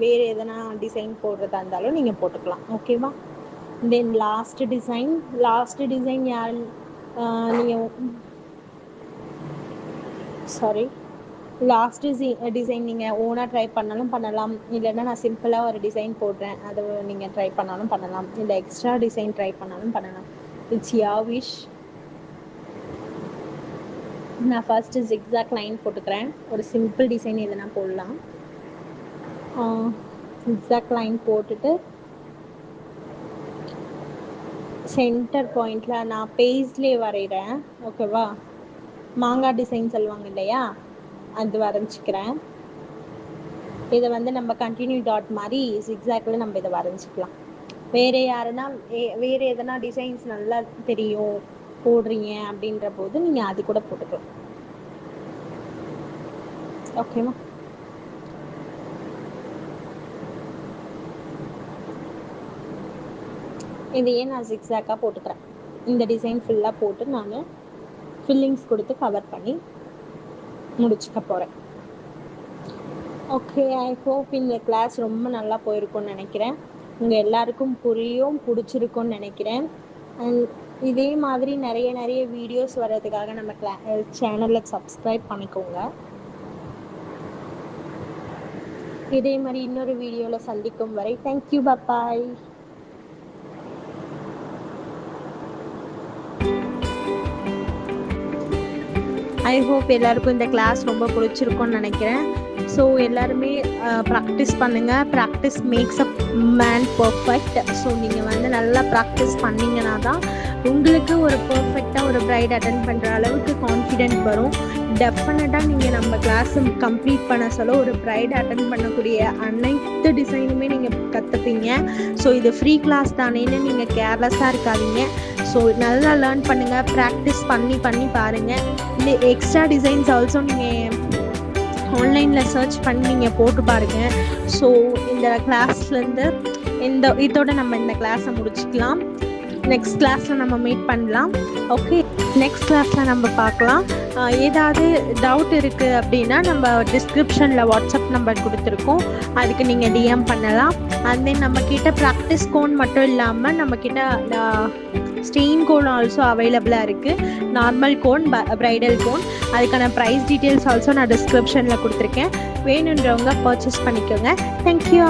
வேறு எதனா டிசைன் போடுறதா இருந்தாலும் நீங்கள் போட்டுக்கலாம். ஓகேவா? தென் லாஸ்ட் டிசைன் யார் நீங்கள் லாஸ்ட் டிசைன் நீங்கள் ஓனாக ட்ரை பண்ணாலும் பண்ணலாம், இல்லைன்னா நான் சிம்பிளாக ஒரு டிசைன் போடுறேன் அதை நீங்கள் ட்ரை பண்ணாலும் பண்ணலாம், இல்லை எக்ஸ்ட்ரா டிசைன் ட்ரை பண்ணாலும் பண்ணலாம். It's your wish. நான் ஃபர்ஸ்ட் ஜிக்ஸாக் லைன் போட்டுக்கிறேன். ஒரு சிம்பிள் டிசைன் எதுனா போடலாம். ஜிக்ஸாக் லைன் போட்டுட்டு சென்டர் பாயிண்டில் நான் பேஸ்ட்லேயே வரைகிறேன். ஓகேவா? மாங்காய் டிசைன் சொல்லுவாங்க இல்லையா, அது வரைஞ்சிக்கிறேன். இதை வந்து நம்ம கண்டினியூ டாட் மாதிரி ஜிக்ஸாக்ல நம்ம இதை வரைஞ்சிக்கலாம். வேறு யாருன்னா வேறு எதனா டிசைன்ஸ் நல்லா தெரியும் போடுறீங்க அப்படின்ற போது நீங்கள் அது கூட போட்டுக்கலாம். ஓகேவா? இதையே நான் ஜிக்ஸாக்காக போட்டுக்கிறேன். இந்த டிசைன் ஃபுல்லாக போட்டு நான் ஃபில்லிங்ஸ் கொடுத்து கவர் பண்ணி முடிச்சுக்க போகிறேன். ஓகே, ஐ ஹோப் இந்த கிளாஸ் ரொம்ப நல்லா போயிருக்கும்னு நினைக்கிறேன். உங்கள் எல்லாருக்கும் பிடிச்சிருக்கும்னு நினைக்கிறேன். அண்ட் இதே மாதிரி நிறைய வீடியோஸ் வர்றதுக்காக நம்ம சேனலில் சப்ஸ்கிரைப் பண்ணிக்கோங்க. இதே மாதிரி இன்னொரு வீடியோவில் சந்திக்கும் வரை தேங்க்யூ, பாய். ஐ ஹோப் எல்லாருக்கும் இந்த கிளாஸ் ரொம்ப பிடிச்சிருக்கும்னு நினைக்கிறேன். ஸோ எல்லாருமே ப்ராக்டிஸ் பண்ணுங்கள். Practice makes a man perfect. So நீங்கள் வந்து நல்லா ப்ராக்டிஸ் பண்ணிங்கன்னா தான் உங்களுக்கு ஒரு பர்ஃபெக்டாக ஒரு ப்ரைட் அட்டென்ட் பண்ணுற அளவுக்கு கான்ஃபிடென்ட் வரும். டெஃபினட்டாக நீங்கள் நம்ம கிளாஸை கம்ப்ளீட் பண்ண சொல்ல ஒரு ப்ரைட் அட்டென்ட் பண்ணக்கூடிய அனைத்து டிசைனுமே நீங்கள் கற்றுப்பீங்க. ஸோ இது ஃப்ரீ கிளாஸ் தானேன்னு நீங்கள் கேர்லெஸ்ஸாக இருக்காதீங்க. ஸோ நல்லா லேர்ன் பண்ணுங்கள், ப்ராக்டிஸ் பண்ணி பாருங்கள். இந்த எக்ஸ்ட்ரா டிசைன்ஸ் ஆல்சோ நீங்கள் ஆன்லைனில் சர்ச் பண்ணி நீங்கள் போட்டு பாருங்கள். ஸோ இந்த கிளாஸ்லேருந்து இதோட நம்ம இந்த கிளாஸை முடிச்சுக்கலாம். நெக்ஸ்ட் கிளாஸில் நம்ம மீட் பண்ணலாம். ஓகே, நெக்ஸ்ட் கிளாஸில் நம்ம பார்க்கலாம். ஏதாவது டவுட் இருக்குது அப்படின்னா நம்ம டிஸ்கிரிப்ஷனில் வாட்ஸ்அப் நம்பர் கொடுத்துருக்கோம், அதுக்கு நீங்கள் டிஎம் பண்ணலாம். அண்ட் தென் நம்மக்கிட்ட ப்ராக்டிஸ் கோன் மட்டும் இல்லாமல் நம்மக்கிட்ட ஸ்டெயின் கோன் ஆல்சோ அவைலபிளாக இருக்குது. Normal cone, bridal cone. அதுக்கான ப்ரைஸ் டீட்டெயில்ஸ் ஆல்சோ நான் டிஸ்கிரிப்ஷனில் கொடுத்துருக்கேன். வேணுன்றவங்க பர்ச்சேஸ் பண்ணிக்கோங்க. தேங்க்யூ.